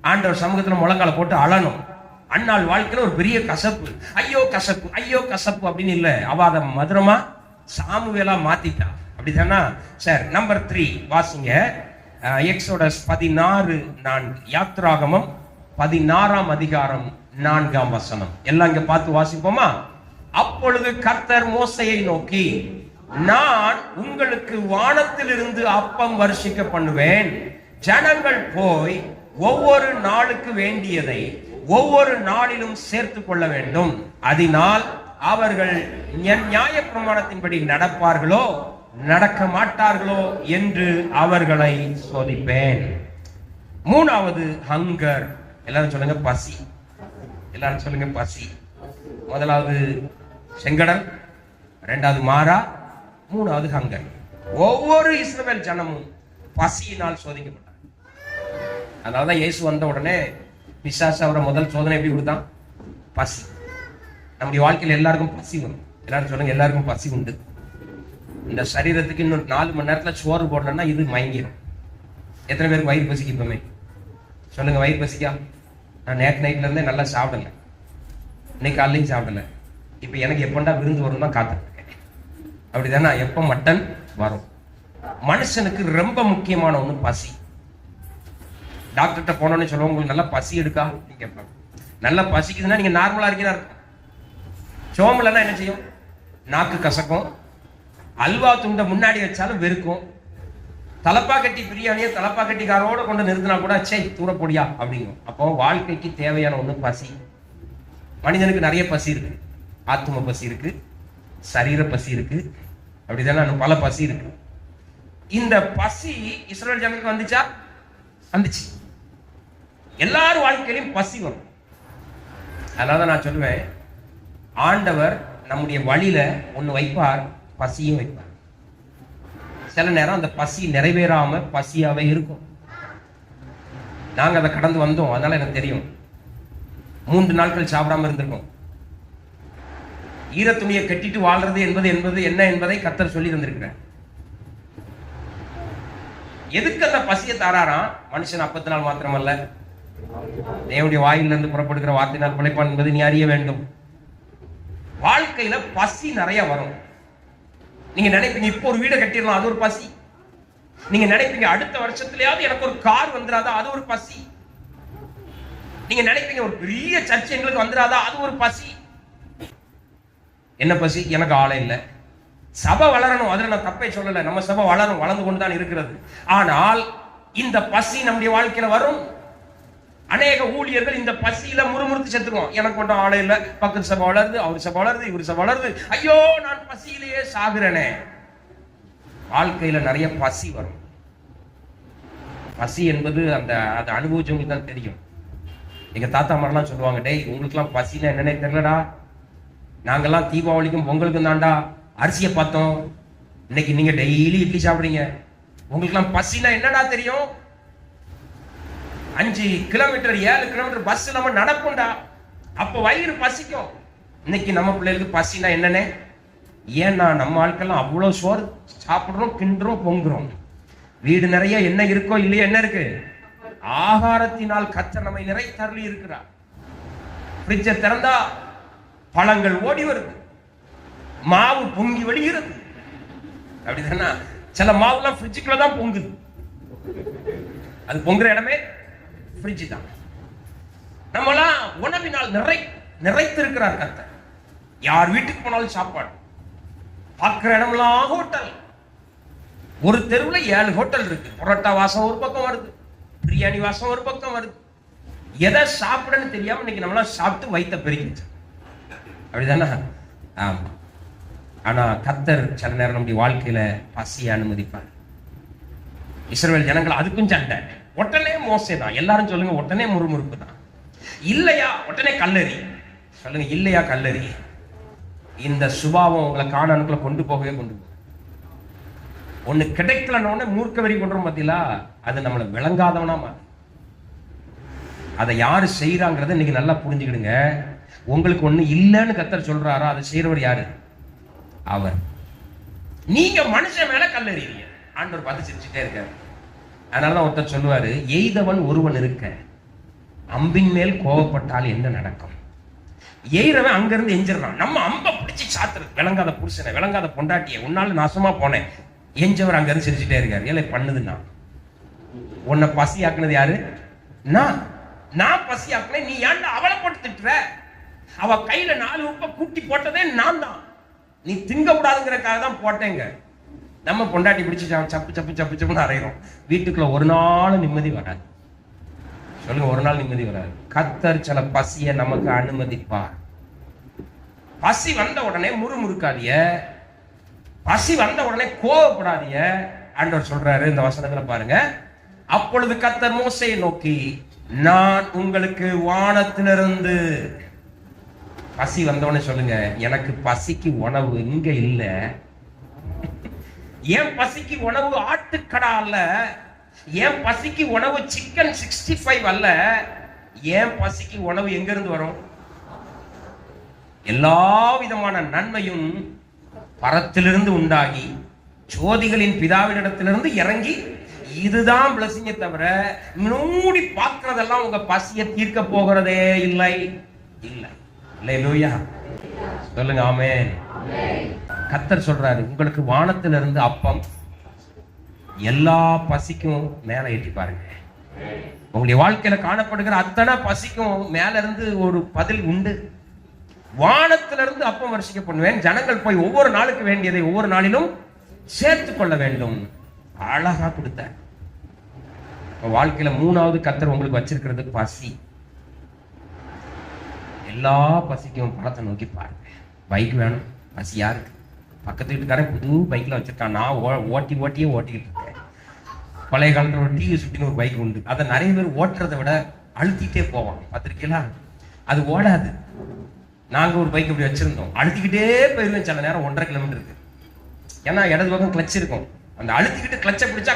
ஆண்டவர் சமூகத்துல முழங்கால போட்டு அழணும். அண்ணாள் வாழ்க்கையில ஒரு பெரிய கசப்பு, ஐயோ கசப்பு ஐயோ கசப்பு அப்படின்னு இல்லை, அவ அதை மதுரமா சாமுவேலா மாத்திட்டான். அப்படித்தானா? சரி, நம்பர் 3 வாசிங்க. எக்ஸோடஸ் 16:4. யாத்ராகமம் 16ஆம் அதிகாரம் 4ஆம் வசனம். எல்லாம் இங்க பார்த்து வாசிப்போமா? அப்பொழுது கர்த்தர் மோசேயை நோக்கி, நான் உங்களுக்கு வானத்திலிருந்து அப்பம் வருஷிக்க பண்ணுவேன். ஜனங்கள் போய் ஒவ்வொரு நாளுக்கு வேண்டியதை ஒவ்வொரு நாளிலும் சேர்த்து கொள்ள வேண்டும். அதனால் அவர்கள் நியாய பிரமாணத்தின்படி நடப்பார்களோ நடக்க மாட்டார்களோ என்று அவர்களை சோதிப்பேன். 3வது ஹங்கர். எல்லாரும் சொல்லுங்க, பசி. எல்லாரும் சொல்லுங்க, பசி. முதலாவது செங்கடல், 2வது மாறா, 3வது ஹங்கர். ஒவ்வொரு இஸ்ரவேல் ஜனமும் பசியினால் சோதிக்கப்பட்டார். அதனாலதான் இயேசு வந்த உடனே பிசாசு அவரை முதல் சோதனை எப்படி கொடுத்தான்? பசி. நம்முடைய வாழ்க்கையில் எல்லாருக்கும் பசி வரும். எல்லாரும் சொல்லுங்க, எல்லாருக்கும் பசி உண்டு. இந்த சரீரத்துக்கு இன்னொரு 4 மணி நேரத்துல சோறு போடலன்னா இது மயங்கிடும். எத்தனை பேருக்கு வயிறு பசிக்கு? இப்பவுமே சொல்லுங்க, வயிறு பசிக்கா? நான் நேற்று நைட்ல இருந்தே நல்லா சாப்பிடல, இன்னைக்கு காலையும் சாப்பிடல. இப்ப எனக்கு எப்பண்டா விருந்து வரும் தான் காத்துருக்கேன். அப்படிதானே? எப்ப மட்டன் வரும்? மனுஷனுக்கு ரொம்ப முக்கியமான ஒண்ணு பசி. டாக்டர்கிட்ட போனோன்னு சொல்லுவோம், உங்களுக்கு நல்லா பசி எடுக்கா கேட்பாங்க. நல்லா பசிக்குதுன்னா நீங்க நார்மலா இருக்கீங்கன்னா இருக்கும். சோம்பலன்னா என்ன செய்யும்? நாக்கு கசக்கும். அல்வா துண்டை முன்னாடி வச்சாலும் வெறுக்கும். தலப்பா கட்டி பிரியாணியை தலப்பா கட்டிக்காரோட கொண்டு நிறுத்தினா கூட சே தூர போடியா அப்படிங்கும். அப்போ வாழ்க்கைக்கு தேவையான ஒண்ணு பசி. மனிதனுக்கு நிறைய பசி இருக்கு. ஆத்ம பசி இருக்கு, சரீர பசி இருக்கு, அப்படிதானே பல பசி இருக்கு. இந்த பசி இஸ்ரவேல் ஜனங்களுக்கு வந்துச்சா? வந்துச்சு. எல்லாரும் வாழ்க்கையிலும் பசி வரும். அதனால நான் சொல்லுவேன், ஆண்டவர் நம்முடைய வழியில ஒண்ணு வைப்பார், பசியும் வைப்பார். சில நேரம் அந்த பசி நிறைவேறாம பசியாவே இருக்கும். நாங்க அதை கடந்து வந்தோம், அதனால எனக்கு தெரியும். 3 நாட்கள் சாப்பிடாம இருந்திருக்கோம். ஈரத்துணியை கட்டிட்டு வாழ்றது என்பது என்ன என்பதை கர்த்தர் சொல்லி தந்திருக்கிறார். எதுக்கு அந்த பசியை தாராராம்? மனுஷன் அப்பத்தினால் மாத்திரமல்ல, தேவனுடைய வாயிலிருந்து புறப்படுகிற வார்த்தையினால் பிழைப்பான் என்பதை நீ அறிய வேண்டும். வாழ்க்கையில பசி நிறைய வரும். நீங்க நினைப்பீங்க இப்போ ஒரு வீடை கட்டிடலாம், அது ஒரு பசி. நீங்க நினைப்பீங்க அடுத்த வருஷத்துலயாவது எனக்கு ஒரு கார் வந்துடாதா, அது ஒரு பசி. நீங்க நினைப்பீங்க ஒரு பெரிய சர்ச்சை எங்களுக்கு வந்துடாதா, அது ஒரு பசி. என்ன பசி? எனக்கு ஆளே இல்லை. சபை வளரணும், அதுல நான் தப்பே சொல்லல, நம்ம சபை வளரும், வளர்ந்து கொண்டுதான் இருக்கிறது. ஆனால் இந்த பசி நம்முடைய வாழ்க்கையில வரும். அநேக ஊழியர்கள் இந்த பசியில முறுமுறுத்து செத்துருவோம். எனக்கு மட்டும் ஆளே இல்லை, பக்கத்து சபை வளருது, அவர் சபை வளருது, இவர் சபை வளருது, ஐயோ நான் பசியிலேயே சாகுறேனே. வாழ்க்கையில நிறைய பசி வரும். பசி என்பது அந்த அனுபவிச்சவங்களுக்கு தான் தெரியும். எங்க தாத்தா மாதிரிலாம் சொல்லுவாங்க, டேய் உங்களுக்குலாம் பசினா என்னன்னே தெரியலடா, நாங்கெல்லாம் தீபாவளிக்கும் பொங்கலுக்கும் தாண்டா அரிசியை பார்த்தோம், இன்னைக்கு நீங்க டெய்லி இட்லி சாப்பிடுறீங்க, உங்களுக்குலாம் பசினா என்னடா தெரியும்? 5 கிலோமீட்டர் 7 கிலோமீட்டர் பஸ் நம்ம நடக்கும்டா, அப்ப வயிறு பசிக்கும். இன்னைக்கு நம்ம பிள்ளைகளுக்கு பசினா என்னன்னே, ஏன்னா நம்ம ஆட்கள்லாம் அவ்வளவு சோறு சாப்பிடுறோம், கிண்டுறோம், பொங்குறோம். வீடு நிறைய என்ன இருக்கோ இல்லையோ, என்ன இருக்கு? ஆகாரத்தினால் கர்த்தர் நம்மை நிறைத்தருளி இருக்கிறார். ஃப்ரிட்ஜை திறந்தா பழங்கள் ஓடி வருது, மாவு பொங்கி வழிகிறது. அப்படிதானா? சில மாவுலாம் ஃப்ரிட்ஜுக்குள்ள தான் பொங்குது. அது பொங்குற இடமே ஃப்ரிட்ஜ் தான். நம்மளாம் உணவினால் நிறைத்திருக்கிறார் கர்த்தர். யார் வீட்டுக்கு போனாலும் சாப்பாடு, பார்க்கிற இடமெல்லாம் ஹோட்டல். ஒரு தெருவில் 7 ஹோட்டல் இருக்கு. பரோட்டா வாசம் ஒரு பக்கம் வருது, பிரியாணி வாசம் ஒரு பக்கம் வருது. எதை சாப்பிடன்னு தெரியாம இன்னைக்கு நம்மளாம் சாப்பிட்டு வயிற்ற பெருக்கிச்சு. அப்படிதானே? ஆமா. ஆனா கர்த்தர் சில நேரம் நம்முடைய வாழ்க்கையில பசியை அனுமதிப்பார். இஸ்ரவேல் ஜனங்கள் அதுக்கும் சண்டை. உடனே மோசே தான். எல்லாரும் சொல்லுங்க, உடனே முறுமுறுப்பு தான். இல்லையா உடனே கல்லறி. சொல்லுங்க, இல்லையா கல்லறி. இந்த சுபாவம் உங்களை காணானுக்குள்ள கொண்டு போகவே கொண்டு போகும். ஒண்ணு கிடைக்கலன்னு மூர்க்க வெறி கொண்டுரும் பார்த்தீங்களா, அது நம்மளை விளங்காதவனா. அதை யாரு செய்யறாங்கிறத இன்னைக்கு நல்லா புரிஞ்சுக்கிடுங்க. உங்களுக்கு ஒண்ணு இல்லைன்னு கர்த்தர் சொல்றாரோ, அதை செய்யறவர் யாரு? அவர். நீங்க மனுஷன் மேல கல்லறியீங்க. ஆண்டவர் பார்த்து சிரிச்சுட்டே இருக்காரு. அதனாலதான் ஒருத்தர் சொல்லுவாரு, எய்தவன் ஒருவன் இருக்க, அம்பின் மேல் கோவப்பட்டால் என்ன நடக்கும்? எய்றவன் அங்க இருந்து எஞ்சிடறான். நம்ம அம்ப பிடிச்சி சாத்துறது. விளங்காத புருஷனை, விளங்காத பொண்டாட்டிய, உன்னால நாசமா போனேன், எஞ்சவர் அங்க இருந்து சிரிச்சுட்டே இருக்காரு. ஏழை பண்ணுதுன்னா, உன்னை பசி ஆக்குனது யாரு? நான் பசி ஆக்குனேன். நீ ஏன்டா அவளை போட்டு திட்டுற? அவ கையில 4 உப்பை கூட்டி போட்டதே நான் தான். நீ திங்க கூடாதுங்கிறக்காக தான் போட்டேங்க. நம்ம பொண்டாட்டி பிடிச்சி சப்பு சப்பு சப்பு சப்புன்னு அறையிறோம். வீட்டுக்குள்ள ஒரு நாள் நிம்மதி வராது. சொல்லுங்க, ஒரு நாள் நிம்மதி வராது. கர்த்தர் சில பசியை நமக்கு அனுமதிப்பார். பசி வந்த உடனே முறுமுறுக்காதிய, பசி வந்த உடனே கோவப்படாதிய. ஆண்டவர் சொல்றாரு இந்த வசனத்துல பாருங்க, அப்பொழுது கர்த்தர் மோசேயை நோக்கி, நான் உங்களுக்கு வானத்திலிருந்து. பசி வந்தவனே சொல்லுங்க, எனக்கு பசிக்கு உணவு இங்க இல்ல. ஏன் பசிக்கு உணவு ஆட்டுக்கடா அல்ல, ஏன் பசிக்கு உணவு சிக்கன் 65 அல்ல, ஏன் பசிக்கு உணவு எங்க இருந்து வரும்? எல்லா விதமான நன்மையும் பரத்திலிருந்து உண்டாகி ஜோதிகளின் பிதாவினிடத்திலிருந்து இறங்கி, இதுதான் பிளஸிங்க தவிர மூடி பார்க்கிறதெல்லாம் உங்க பசியை தீர்க்க போகிறதே இல்லை. இல்லை. அல்லேலூயா. சொல்லுங்க ஆமென். கர்த்தர் சொல்றாரு, உங்களுக்கு வானத்திலிருந்து அப்பம். எல்லா பசிக்கும் மேல ஏற்றி பாருங்க. உங்களுடைய வாழ்க்கையில காணப்படுகிற அத்தனை பசிக்கும் மேல இருந்து ஒரு பதில் உண்டு. வானத்திலிருந்து அப்பம் வருஷிக்க பண்ணுவேன். ஜனங்கள் போய் ஒவ்வொரு நாளுக்கு வேண்டியதை ஒவ்வொரு நாளிலும் சேர்த்து கொள்ள வேண்டும். அழகா கொடுத்த வாழ்க்கையில 3வது கர்த்தர் உங்களுக்கு வச்சிருக்கிறது பசி. எல்லா பசிக்கும் பணத்தை நோக்கி பாருங்க. பைக் வேணும், பசியா இருக்கு. பக்கத்து வீட்டுக்காரன் புது பைக்ல வச்சிருக்கான், நான் ஓட்டிக்கிட்டு இருக்கேன். பழைய காலத்துல ஒரு டிவி சுட்டின்னு ஒரு பைக் உண்டு. அதை நிறைய பேர் ஓட்டுறதை விட அழுத்திக்கிட்டே போவான், பார்த்திருக்கீங்களா? அது ஓடாது. நாங்க ஒரு பைக் இப்படி வச்சிருந்தோம், அழுத்திக்கிட்டே போயிருவேன். சில நேரம் 1.5 கிலோமீட்டருக்கு. ஏன்னா இடது பக்கம் கிளச் இருக்கும். அந்த அழுத்திக்கிட்டு கிளச்சை பிடிச்சா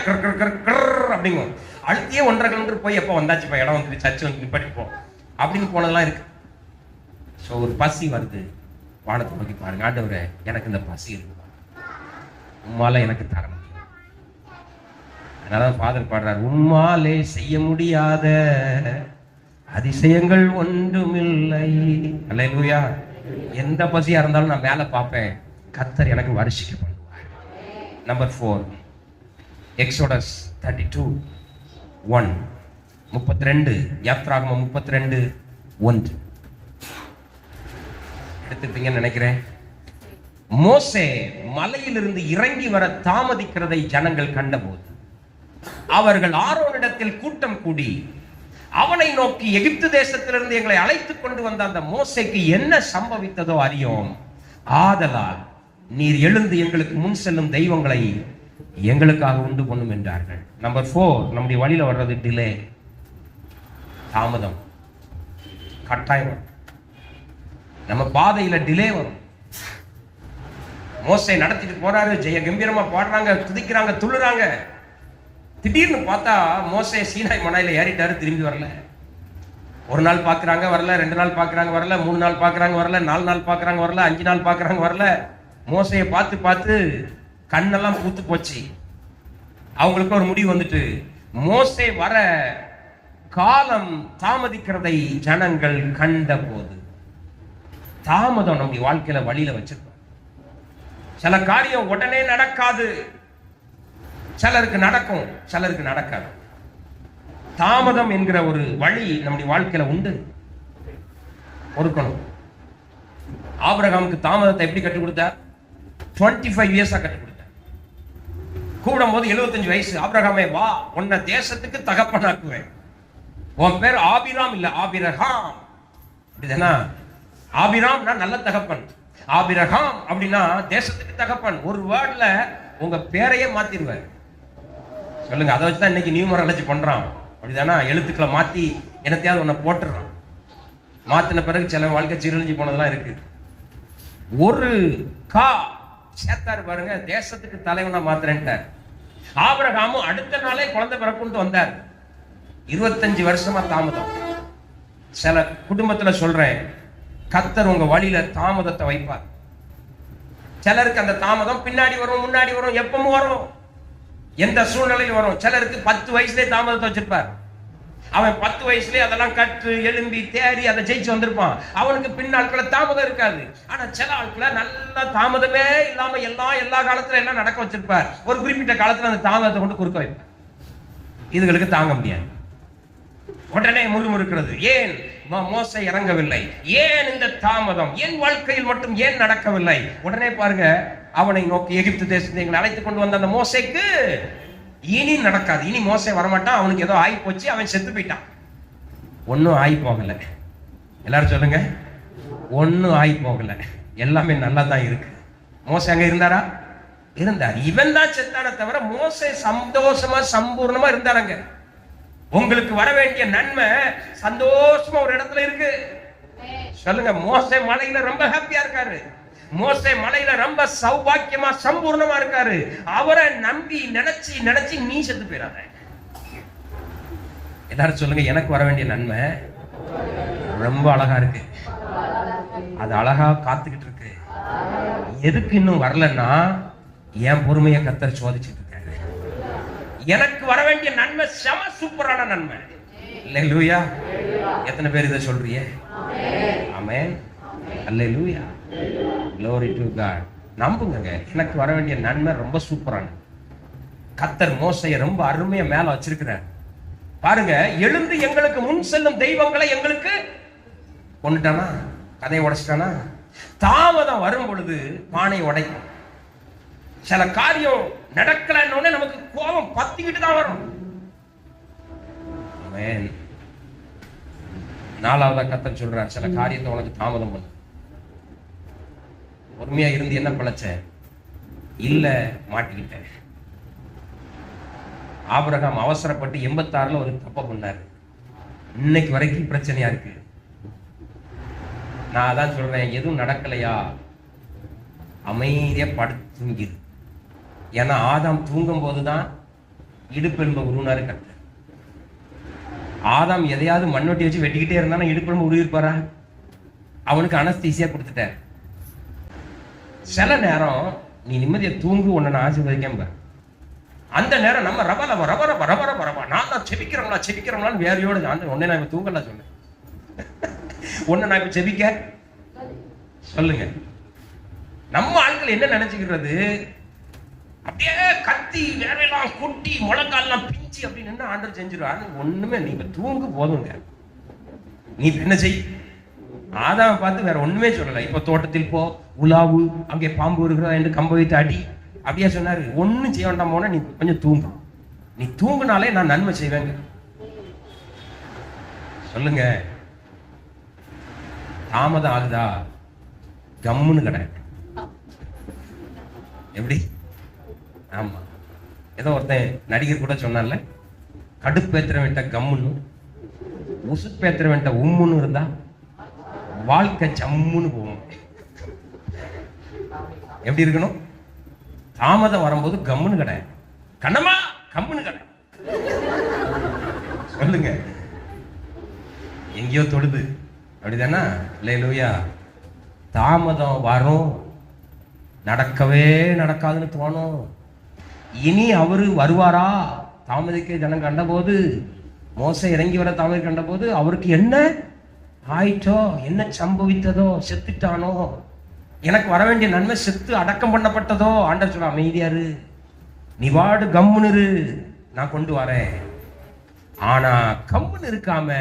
அப்படிங்கும். அழுத்தியே 1.5 கிலோமீட்டர் போய் எப்போ வந்தாச்சுப்பா, இடம் வந்து சர்ச்சு வந்து நிப்பாட்டிப்போம் அப்படின்னு போனதெல்லாம் இருக்கு. ஸோ ஒரு பசி வருது, வானத்தை நோக்கி பாருங்க. ஆண்டவரே, எனக்கு இந்த பசி இருக்கு, உம்மால எனக்கு தரணும். அதனால ஃபாதர் பாடுறார், உம்மாலே செய்ய முடியாத அதிசயங்கள் ஒன்றுமில்லை. அல்லேலூயா. எந்த பசியா இருந்தாலும் நான் மேல பார்ப்பேன், கர்த்தர் எனக்கு வருஷிக்க பண்ணுவார். நம்பர் 4, எக்ஸோடஸ் 32:1, 32, யாத்ராகமம் 32:1 எடுத்துட்டீங்கன்னு நினைக்கிறேன். மோசே மலையிலிருந்து இறங்கி வர தாமதிக்கிறதை ஜனங்கள் கண்டபோது அவர்கள் ஆரோனிடத்தில் கூட்டம் கூடி அவனை நோக்கி, எகிப்து தேசத்திலிருந்து எங்களை அழைத்துக் கொண்டு வந்த அந்த மோசேக்கு என்ன சம்பவித்ததோ அறியோம். ஆதலால் நீர் எழுந்து எங்களுக்கு முன் செல்லும் தெய்வங்களை எங்களுக்காக உண்டு பண்ணும் என்றார்கள். நம்பர் 4, நம்முடைய வழியில வர்றது டிலே, தாமதம், கட்டாயம். நம்ம பாதையில டிலே வரும். மோசே நடத்திட்டு போறாரு, ஜெய கம்பீரமா பாடுறாங்க, துதிக்கிறாங்க, துள்ளுறாங்க. திடீர்னு பார்த்தா மோசே சீனாய் மலையில ஏறிட்டாரு, திரும்பி வரல. ஒரு நாள் பாக்குறாங்க வரல, 2 நாள் பாக்குறாங்க வரல, 3 நாள் பாக்குறாங்க வரல, 4 நாள் பாக்குறாங்க வரல, 5 நாள் பாக்குறாங்க வரல. மோசையை பார்த்து பார்த்து கண்ணெல்லாம் பூத்து போச்சு. அவங்களுக்கு ஒரு முடிவு வந்துட்டு, மோசே வர காலம் தாமதிக்கிறதை ஜனங்கள் கண்ட போது. தாமதம் நம்முடைய வாழ்க்கையில வழியில வச்சிருக்கோம். சில காரியம் உடனே நடக்காது, சிலருக்கு நடக்கும், சிலருக்கு நடக்காது. தாமதம் என்கிற ஒரு வழி நம்முடைய வாழ்க்கையில உண்டு, பொறுக்கணும். ஆபிரகாமுக்கு தாமதத்தை எப்படி கற்றுக் கொடுத்தார்? 25 இயர்ஸா கற்றுக் கொடுத்தார். கூடும் போது 75 வயசு. ஆபிரகாமே வா, உன்னை தேசத்துக்கு தகப்பனாக்குவேன். உன் பேர் ஆபிராம் இல்ல, ஆபிரகாம். அப்படிதானா? ஆபிராம் நல்ல தகப்பன், ஆபிரகாம் அப்படின்னா தேசத்துக்கு தகப்பன். ஒரு வேர்ட்ல உங்க பேரையே மாத்திடுவார். சொல்லுங்க, அதை வச்சுதான் இன்னைக்கு நியூமராலஜி பண்றான். அப்படிதானா? எழுத்துக்களை மாத்தி என்னத்தையாவது ஒன்ன போட்டுறான். மாத்தின பிறகு சில வாழ்க்கை சீரழிஞ்சு போனதெல்லாம் இருக்கு. ஒரு கா சேர்த்தாரு பாருங்க, தேசத்துக்கு தலைவனா மாத்திரன்ட்டார். ஆபிரகாமும் அடுத்த நாளே குழந்தை பிறப்புன்னு வந்தார். 25 வருஷமா தாமதம். சில குடும்பத்துல சொல்றேன், கர்த்தர் உங்க வழியில தாமதத்தை வைப்பார். சிலருக்கு அந்த தாமதம் பின்னாடி வரும், முன்னாடி வரும், எப்பவும் வரும், எந்த சூழ்நிலையில் வரும். சிலருக்கு 10 வயசுலேயே தாமதத்தை வச்சிருப்பார். அவன் 10 வயசுலேயே அதெல்லாம் கற்று எழும்பி தேறி அதை ஜெயிச்சு வந்திருப்பான். அவனுக்கு பின்னாட்கள தாமதம் இருக்காது. ஆனா சில ஆட்களை நல்ல தாமதமே இல்லாம எல்லா காலத்துல எல்லாம் நடக்க வச்சிருப்பார். ஒரு குறிப்பிட்ட காலத்துல அந்த தாமதத்தை கொண்டு குறுக்க வைப்பார். இதுகளுக்கு தாங்க முடியாது. உடனே முறுமுறுக்கிறது. ஏன் மோசே இறங்கவில்லை? ஏன் இந்த தாமதம் என் வாழ்க்கையில் மட்டும் ஏன் நடக்கவில்லை? உடனே பாருங்க, அவனை நோக்கி எகிப்து தேசத்தை எங்களை அழைத்துக் கொண்டு வந்த அந்த மோசேக்கு இனி நடக்காது. இனி மோசே வரமாட்டான். அவனுக்கு ஏதோ ஆகி போச்சு, அவன் செத்து போயிட்டான். ஒன்னும் ஆகி போகல. எல்லாரும் சொல்லுங்க, ஒன்னும் ஆகி போகல. எல்லாமே நல்லா தான் இருக்கு. மோசே அங்க இருந்தாரா? இருந்தார். இவன் தான் செத்தான தவிர மோசே சந்தோஷமா சம்பூர்ணமா இருந்தாருங்க. உங்களுக்கு வர வேண்டிய நன்மை சந்தோஷமா ஒரு இடத்துல இருக்கு. சொல்லுங்க, மோசே மலையில ரொம்ப ஹாப்பியா இருக்காரு. மோசே மலையில ரொம்ப சௌபாக்கியமா சம்பூர்ணமா இருக்காரு. அவரை நம்பி நினைச்சு நீ செத்து போயிடாத. எல்லாரும் சொல்லுங்க, எனக்கு வர வேண்டிய நன்மை ரொம்ப அழகா இருக்கு. அது அழகா காத்துக்கிட்டு இருக்கு. எதுக்கு இன்னும் வரலன்னா, என் பொறுமையை கர்த்தர் சோதிச்சுட்டு இருக்காரு. எனக்கு வர வேண்டிய நன்மை செம சூப்பரான நன்மை. அல்லேலூயா. எத்தனை பேர் இதை சொல்றீங்க? ஆமென். அல்லேலூயா. Glory to God. நம்புங்க, எனக்கு வர வேண்டிய நன்மை ரொம்ப சூப்பரான. கர்த்தர் மோசேயை ரொம்ப அருமையா மேல வச்சிருக்கிறார். பாருங்க, எழுந்து எங்களுக்கு முன் செல்லும் தெய்வங்களை எங்களுக்கு கொண்டுட்டானா, கதையை உடைச்சிட்டானா. தாமதம் வரும் பொழுது பானை உடைக்கும். சில காரியம் நடக்கலன்னு நமக்கு கோபம் பத்திக்கிட்டு தான் வரும். ஆமென். 4வது கர்த்தர் சொல்றார், சில காரியத்தை உனக்கு தாமதம் பண்ணு. பொறுமையா இருந்து என்ன பழச்ச? இல்ல, மாட்டிக்கிட்டேன். ஆபிரகாம் அவசரப்பட்டு 86ல ஒரு தப்ப பண்ணாரு. இன்னைக்கு வரைக்கும் பிரச்சனையா இருக்கு. நான் அதான் சொல்றேன், எதுவும் நடக்கலையா அமைதியா படுத்து தூங்கிடு. ஏன்னா ஆதாம் தூங்கும் போதுதான் இடுப்பெலும்பு உருவினாரு கர்த்தர். ஆதாம் எதையாவது மண்ணொட்டி வச்சு வெட்டிக்கிட்டே இருந்தானா இடுப்பெலும்பு உருவிருப்பாரா? அவனுக்கு அனஸ்தீசியா கொடுத்துட்டார். சில நேரம் நீ நிம்மதியை தூங்கு, உன்னை நான் ஆசீர்வதிக்காம. அந்த நேரம் நம்ம ரபரப ரபரப ரபரப ரபா நான் செபிக்கிறவங்களான்னு வேறையோடு நான் ஒன்னே நான் இப்ப தூங்கலாம் சொன்னேன். ஒன்னு நான் இப்ப செபிக்க சொல்லுங்க. நம்ம ஆட்கள் என்ன நினைச்சுக்கிறது, அப்படியே கத்தி வேறையெல்லாம் கொட்டி முழங்கால்லாம் பிஞ்சு அப்படின்னு ஆண்டர் செஞ்சிருவாரு. ஒண்ணுமே நீங்க தூங்கு போதுங்க. நீ என்ன செய், ஆதாம பார்த்து வேற ஒண்ணுமே சொல்லல. இப்ப தோட்டத்தில் போ, உலாவு, அங்கே பாம்பு இருக்கிறதா என்று கம்ப வைத்து அடி அப்படியே சொன்னாரு. ஒண்ணும் செய்ய வேண்டாம், போனா நீ கொஞ்சம் தூங்கு. நீ தூங்குனாலே நான் நன்மை செய்வேங்க. சொல்லுங்க. தாமதம் ஆகுதா, கம்முன்னு கிடையாது. எப்படி? ஆமா, ஏதோ ஒருத்தன் நடிகர் கூட சொன்னார்ல, கடுப்பேத்திர வேண்ட கம்முன்னு, உசுப்பேத்திர வேண்ட உம்முன்னு இருந்தா வாழ்க்கை ஜம்முன்னு போகும். எப்படி இருக்கணும்? தாமதம் வரும்போது கம்முன்னு கிடையாது, கண்ணமா கம்முன்னு கிடையாது. சொல்லுங்க. எங்கேயோ தொடுது, அப்படிதானா? அல்லேலூயா. தாமதம் வரும், நடக்கவே நடக்காதுன்னு தோணும். இனி அவரு வருவாரா? தாமதிக்க ஜனம் கண்டபோது, மோசே இறங்கி வர தாமதிக்க கண்டபோது அவருக்கு என்ன ஆயிட்டோ, என்ன சம்பவித்ததோ, செத்துட்டானோ, எனக்கு வர வேண்டிய நன்மை செத்து அடக்கம் பண்ணப்பட்டதோ. ஆண்டவர் சொல்ல, அமைதியாரு, நீ வாடு, கம்முன்னு நான் கொண்டு வரேன். ஆனா கம்முன்னு இருக்காம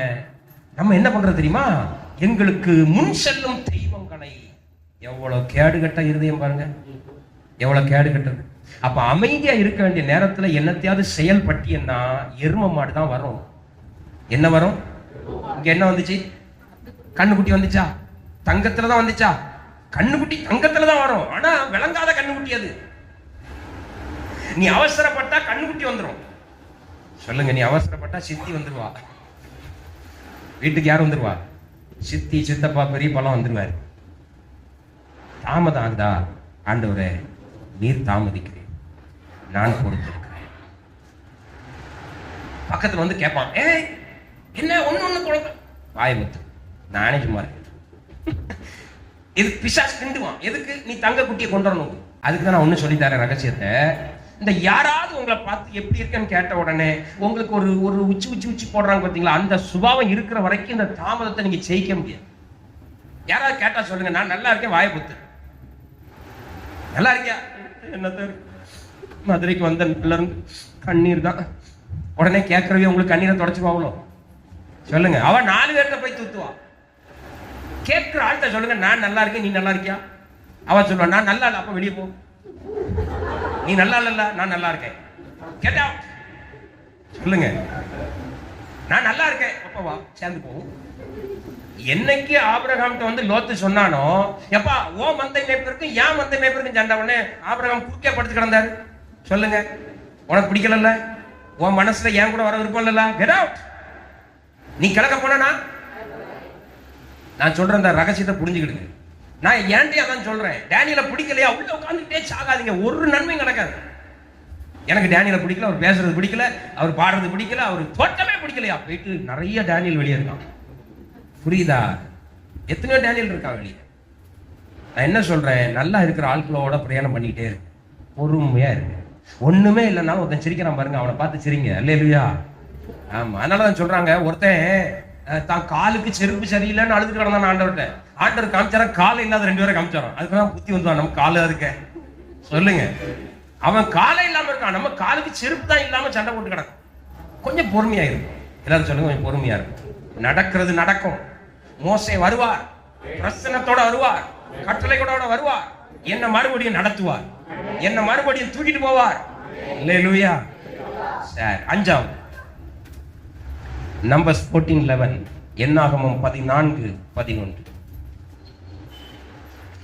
நம்ம என்ன பண்றது தெரியுமா? எங்களுக்கு முன் செல்லும் தெய்வங்களை, எவ்வளவு கேடுகட்ட இருதயம் பாருங்க, எவ்வளவு கேடுகட்டது. அப்ப அமைதியா இருக்க வேண்டிய நேரத்துல என்னத்தையாவது செயல்பட்டியன்னா எரும மாடு தான் வரும். என்ன வரும்? இங்க என்ன வந்துச்சு? கண்ணுக்குட்டி வந்துச்சா? தங்கத்துலதான் வந்துச்சா? கண்ணுக்குட்டி தங்கத்துலதான் வரும், ஆனா விளங்காத கண்ணுக்குட்டி அது. நீ அவசரப்பட்டா கண்ணுக்குட்டி வந்துடும். சொல்லுங்க. நீ அவசரப்பட்டா சித்தி வந்துருவா. வீட்டுக்கு யார் வந்துருவா? சித்தி, சித்தப்பா, பெரியப்பாலாம் வந்துருவாரு. தாமதம் ஆகுதா? ஆண்டவரே நீர் தாமதிக்கிறேன், நான் பொறுத்திருக்கிறேன். பக்கத்துல வந்து கேட்பான், ஏய் என்ன ஒண்ணு குழந்தை வாயமுத்து, நானே சும்மா இருக்கேன். இது பிசாசு கிண்டுவான். எதுக்கு? நீ தங்க குட்டியை கொண்டு வரணும். அதுக்கு தான் நான் ஒண்ணு சொல்லித்தரேன் ரகசியத்தை. இந்த யாராவது உங்களை பார்த்து எப்படி இருக்கேன்னு கேட்ட உடனே உங்களுக்கு ஒரு ஒரு உச்சி உச்சி உச்சி போடுறாங்க பார்த்தீங்களா, அந்த சுபாவம் இருக்கிற வரைக்கும் இந்த தாமதத்தை நீங்க ஜெயிக்க முடியாது. யாராவது கேட்டா சொல்லுங்க, நான் நல்லா இருக்கேன், வாயப்புத்து. நல்லா இருக்கியா? என்னத்த மதுரைக்கு வந்த எல்லாரும் கண்ணீர் தான். உடனே கேட்கறவே உங்களுக்கு கண்ணீரை தொடச்சுவாங்களோ? சொல்லுங்க. அவன் 4 பேர்கிட்ட போய் தூத்துவான். கேட்கிற ஆள்கிட்ட சொல்லுங்க, நான் நல்லா இருக்கேன், நீ நல்லா இருக்கியா? அவன் சொல்லுவான், நான் நல்லா இல்லை, அப்ப வெளியே போ. நீ நல்லா இல்ல, நான் நல்லா இருக்கேன். கேட்டா சொல்லுங்க, நான் நல்லா இருக்கேன், அப்ப வா சேர்ந்து போவோம். என்னைக்கு ஆபிரகாம்கிட்ட வந்து லோத்து சொன்னானோ, எப்பா ஓ மந்தை மேய்ப்பருக்கும் ஏன் மந்தை மேய்ப்பருக்கும் சண்டை, உடனே ஆபிரகாம் குறுக்கே படுத்து கிடந்தாரு. சொல்லுங்க. உனக்கு பிடிக்கல, உன் மனசுல ஏன் கூட வர விருப்பம் இல்ல, கெட் அவுட். நீ கிழக்க போனா நான் சொல்றேன், இந்த ரகசியத்தை புரிஞ்சுக்கிடுங்க. நான் ஏன்டி அதான் சொல்றேன். டேனியலை பிடிக்கலையா, உள்ள உட்காந்துட்டே சாகாதீங்க, ஒரு நன்மையும் நடக்காது. எனக்கு டேனியலை பிடிக்கல, அவர் பேசுறது பிடிக்கல, அவர் பாடுறது பிடிக்கல, அவர் தோட்டமே பிடிக்கலையா, போயிட்டு நிறைய டேனியல் வெளியே இருக்கான். புரியுதா? எத்தனையோ டேனியல் இருக்கா வெளியே. நான் என்ன சொல்றேன், நல்லா இருக்கிற ஆட்களோட பிரயாணம் பண்ணிக்கிட்டே இருக்கு, பொறுமையா இருக்கு. ஒண்ணுமே இல்லைன்னா ஒருத்தன் சிரிக்கிறான் பாருங்க, அவனை பார்த்து சிரிங்க. அல்லேலூயா. ஆமா, அதனாலதான் சொல்றாங்க, ஒருத்தன் தான் காலுக்கு செருப்பு சரியில்லைன்னு அழுது கிடந்தான் ஆண்டவர்கிட்ட. ஆண்டவர் காமிச்சாரா, காலை இல்லாத 2 பேரை காமிச்சாராம். அதுக்குதான் புத்தி வந்துவான், நம்ம காலு இருக்க. சொல்லுங்க. அவன் காலை இல்லாம இருக்கான், நம்ம காலுக்கு செருப்பு தான் இல்லாம சண்டை போட்டு கிடக்கும். கொஞ்சம் பொறுமையா இருக்கும். எல்லாரும் சொல்லுங்க, கொஞ்சம் பொறுமையா இருக்கும். நடக்கிறது நடக்கும். மோசே வருவார், பிரசனத்தோட வருவார், கட்டளைகளோட வருவார், என்ன மறுபடியும் நடத்துவார், என்ன மறுபடியும் தூக்கிட்டு போவார். அல்லேலூயா. சரி, 5வது நம்பர்ஸ் 14:11, என்னாகமம் 14:11.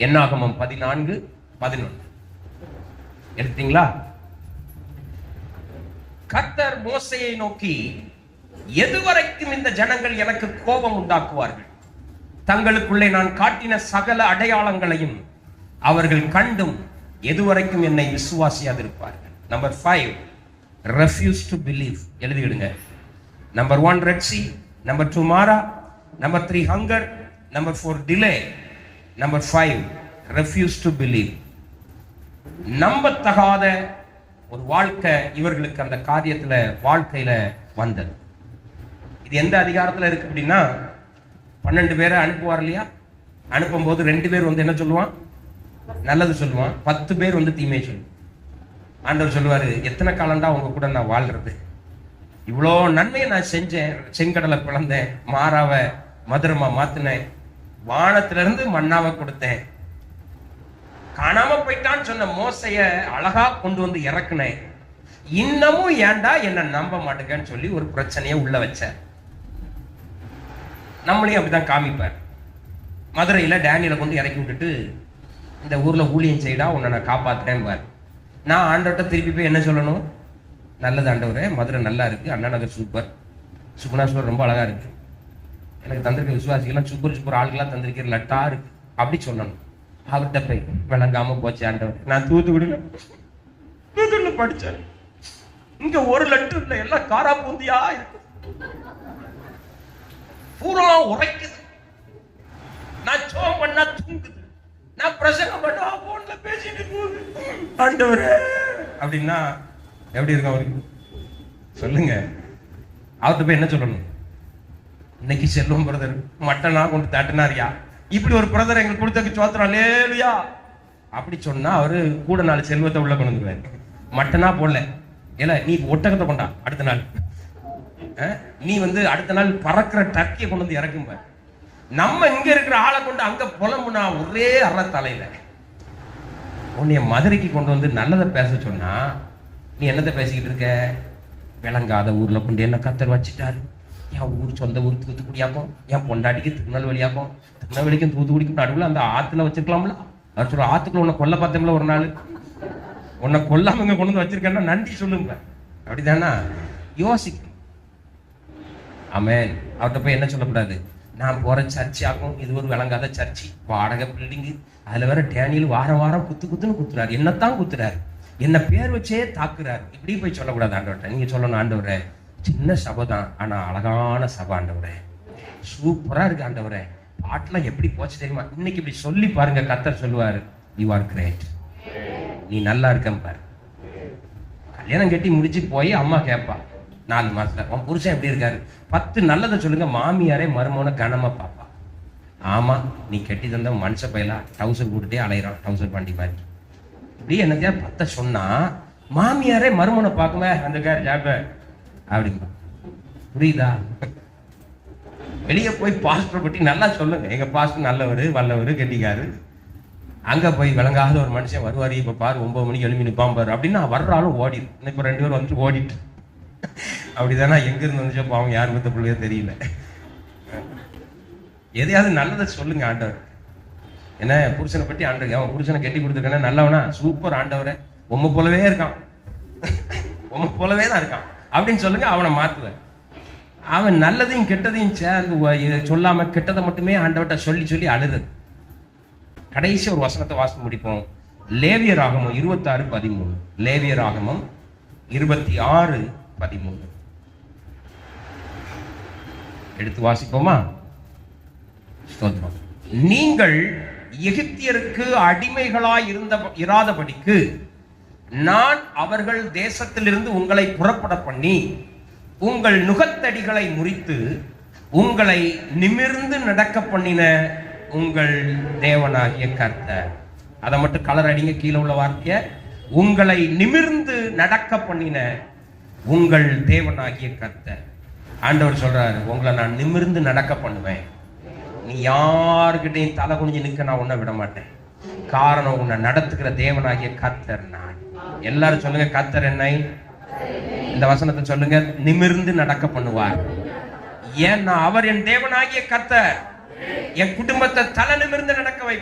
என்னாகமம் 14:11 எடுத்தீங்களா? கர்த்தர் மோசேயை நோக்கி, எதுவரைக்கும் இந்த ஜனங்கள் எனக்கு கோபம் உண்டாக்குவார்கள்? தங்களுக்குள்ளே நான் காட்டின சகல அடையாளங்களையும் அவர்கள் கண்டும் எதுவரைக்கும் என்னை விசுவாசியாதிருப்பார்கள். Number 5, refuse to believe. எழுதிடுங்க. Number 1 Red Sea, number 2 Mara, number 3 hunger, number 4 delay, number 5 refuse to believe. நம்பத்தகாத ஒரு வாழ்க்கை இவர்களுக்கு அந்த காரியத்துல வாழ்க்கையில வந்தது. இது எந்த அதிகாரத்துல இருக்கு அப்படின்னா, 12 பேரை அனுப்புவார் இல்லையா? அனுப்பும் போது 2 பேர் வந்து என்ன சொல்லுவான்? நல்லது சொல்லுவான். 10 பேர் வந்து தீமை சொல்லுவான். ஆண்டவர் சொல்லுவாரு, எத்தனை காலம்டா உங்க கூட நான் வாழ்றது? இவ்வளோ நன்மையை நான் செஞ்சேன். செங்கடலை பிளந்தேன், மாறாவை மதுரமா மாத்தினேன், வானத்துல இருந்து மண்ணாவை கொடுத்தேன், காணாம போயிட்டான்னு சொன்ன மோசைய அழகா கொண்டு வந்து இறக்குனேன். இன்னமும் ஏன்டா என்ன நம்ப மாட்டேங்கன்னு சொல்லி ஒரு பிரச்சனையை உள்ள வச்ச. நம்மளையும் அப்படிதான் காமிப்பார். மதுரையில டேனியலை கொண்டு இறக்கி விட்டுட்டு, இந்த ஊர்ல ஊழியம் செய்டா, உன்னை நான் காப்பாத்துறேன் பாரு. நான் ஆண்டவர்கிட்ட திருப்பி போய் என்ன சொல்லணும்? நல்லது ஆண்டவரே, மதுரை நல்லா இருக்கு, அண்ணா நகர் சூப்பர், சுகுணாஸ்வர் ரொம்ப அழகா இருக்கு, எனக்கு தந்திருக்க விசுவாசிகள்லாம் சூப்பர் சூப்பர் ஆளுக்கெல்லாம் தந்திருக்கிற லட்டா இருக்கு, அப்படி சொல்லணும். அவர்கிட்ட போய் விளங்காம போச்சு ஆண்டவர். நான் தூத்துக்குடியில படிச்சேன், இங்க ஒரு லட்டு இல்ல, எல்லாம் காரா பூந்தியா இருக்கு, பூரா உரைக்குது, நான் சோம் பண்ணா தூங்குது, நான் பிரசங்கம் பண்ணா போன்ல பேசிட்டு போகுது ஆண்டவரே அப்படின்னா எப்படி இருக்கும் அவருக்கு? சொல்லுங்க. அவர்கிட்ட போய் என்ன சொல்லணும்? இன்னைக்கு செல்வம் பிரதர் மட்டனா கொண்டு தட்டினாரியா, இப்படி ஒரு பிரதர் எங்களுக்கு கொடுத்ததுக்கு சோத்திரம் லேலுயா அப்படி சொன்னா அவரு கூட 4 செல்வத்தை உள்ள கொண்டு வந்துருவாரு. மட்டனா போடல, ஏல நீ ஒட்டகத்தை கொண்டா, அடுத்த நாள் நீ வந்து அடுத்த நாள் பறக்கிற டர்க்கியை கொண்டு வந்து இறக்கும். நம்ம இங்க இருக்கிற ஆளை கொண்டு அங்க புலம்புனா ஒரே அற தலையில. உன்னைய மதுரைக்கு கொண்டு வந்து நல்லதை பேச சொன்னா நீ என்னத்தை பேசிக்கிட்டு இருக்க? விளங்காத ஊர்ல கொண்டு என்ன கத்தர் வச்சுட்டாரு. என் ஊர் சொந்த ஊர் தூத்துக்குடியாக்கும், என் பொண்டாட்டிக்கு திருநெல்வேலியாக்கும், திருநெல்வேலிக்கும் தூத்துக்குடிக்கும் நடுவில் அந்த ஆத்துல வச்சிருக்கலாம்ல. அவர் சொல்ற, ஆத்துக்குள்ள உன்னை கொல்ல பார்த்தோம்ல ஒரு நாள், உன்னை கொல்லாம இங்க கொண்டு வந்து வச்சிருக்கேன்னா நன்றி சொல்லுங்க. அப்படிதானா? யோசிக்கணும். ஆமென். அவர்கிட்ட போய் என்ன சொல்லக்கூடாது? நான் போற சர்ச் ஆகும், இது ஒரு விளங்காத சர்ச்சு, வாடகை பில்டிங்கு, அதுல வேற டேனியல் வாரம் வாரம் குத்துன்னு குத்துறாரு, என்னத்தான் குத்துறாரு, என்ன பேர் வச்சே தாக்குறாரு, இப்படி போய் சொல்லக்கூடாது ஆண்டவர்கிட்ட. நீங்க சொல்லணும், ஆண்டவரே சின்ன சபை தான், ஆனா அழகான சபை ஆண்டவரே, சூப்பரா இருக்கு ஆண்டவரே, பாட்டுலாம் எப்படி போச்சு தெரியுமா, இன்னைக்கு இப்படி சொல்லி பாருங்க. கர்த்தர் சொல்லுவாரு, யூ ஆர் கிரேட், நீ நல்லா இருக்கன்னு பாரு. கல்யாணம் கட்டி முடிச்சு போய் அம்மா கேட்பா 4 மாசத்துல, உன் புருஷன் எப்படி இருக்காரு? 10 நல்லதை சொல்லுங்க. மாமியாரே மருமோன கனமா பாப்பா. ஆமா, நீ கட்டி தந்த மனுஷ பையலா டவுசர் போட்டுட்டே அலையிறான், டவுசர் பாண்டி மாதிரி. இப்படி என்னத்தையா 10 சொன்னா மாமியாரே மருமோனை பார்க்குமே அந்த கார் ஜாப அப்படிங்க. புரியுதா? வெளியே போய் பாஸ்டர் பற்றி நல்லா சொல்லுங்க. எங்க பாஸ்டர் நல்லவர், வல்லவர், கெட்டிக்காரு. அங்க போய் விளங்காத ஒரு மனுஷன் வருவாரு, இப்ப பாரு 9 மணிக்கு எழுப்பி நிப்பான் பாரு அப்படின்னா வர்றாலும் ஓடிடும். இப்போ 2 பேர் வந்துட்டு ஓடிட்டு அப்படிதானா? எங்க இருந்து வந்துச்சோ பாவம், யார் மத்த பிள்ளையோ தெரியல. எதையாவது நல்லதை சொல்லுங்க ஆண்டவர். என்ன புருஷனை பற்றி ஆண்டவர், அவன் புருஷனை கட்டி கொடுத்துருக்கானே நல்லவனா, சூப்பர் ஆண்டவரை, உம்ம போலவே இருக்கான், உம்ம போலவே தான் இருக்கான் அப்படின்னு சொல்லுங்க. அவனை மாத்துவேன். அவன் நல்லதையும் கெட்டதையும் சேர்ந்து சொல்லாம கெட்டதை மட்டுமே ஆண்டவர்கிட்ட சொல்லி சொல்லி அழுது. கடைசி ஒரு வசனத்தை வாசித்து முடிப்போம். லேவியராகமம் 26:13. லேவியராகமம் 26:13 எடுத்து வாசிப்போமா? நீங்கள் எகிப்தியருக்கு அடிமைகளாய் இராதபடிக்கு நான் அவர்கள் தேசத்திலிருந்து உங்களை புறப்பட பண்ணி உங்கள் நுகத்தடிகளை முறித்து உங்களை நிமிர்ந்து நடக்க பண்ணின உங்கள் தேவனாகிய கர்த்தர். அதை மட்டும் கலர் அடிங்க, கீழே உள்ள வார்த்தைய. உங்களை நிமிர்ந்து நடக்க பண்ணின உங்கள் தேவனாகிய கர்த்தர். ஆண்டவர் சொல்றாரு, உங்களை நான் நிமிர்ந்து நடக்க பண்ணுவேன். நீ யாருக்கிட்டையும் தலை குனிஞ்சு நிற்க நான் உன்னை விட மாட்டேன். காரணம், உன்னை நடத்துகிற தேவனாகிய கர்த்தர் நான். எல்லாரும் சொல்லுங்க, கர்த்தர் என்னை, இந்த வசனத்தை சொல்லுங்க, நிமிர்ந்து நடக்க பண்ணுவார். ஏன்னா அவர் என் தேவனாகிய கர்த்தர் என் குடும்பத்தை தலை நிமிர்ந்து நடக்க வைப்பார்.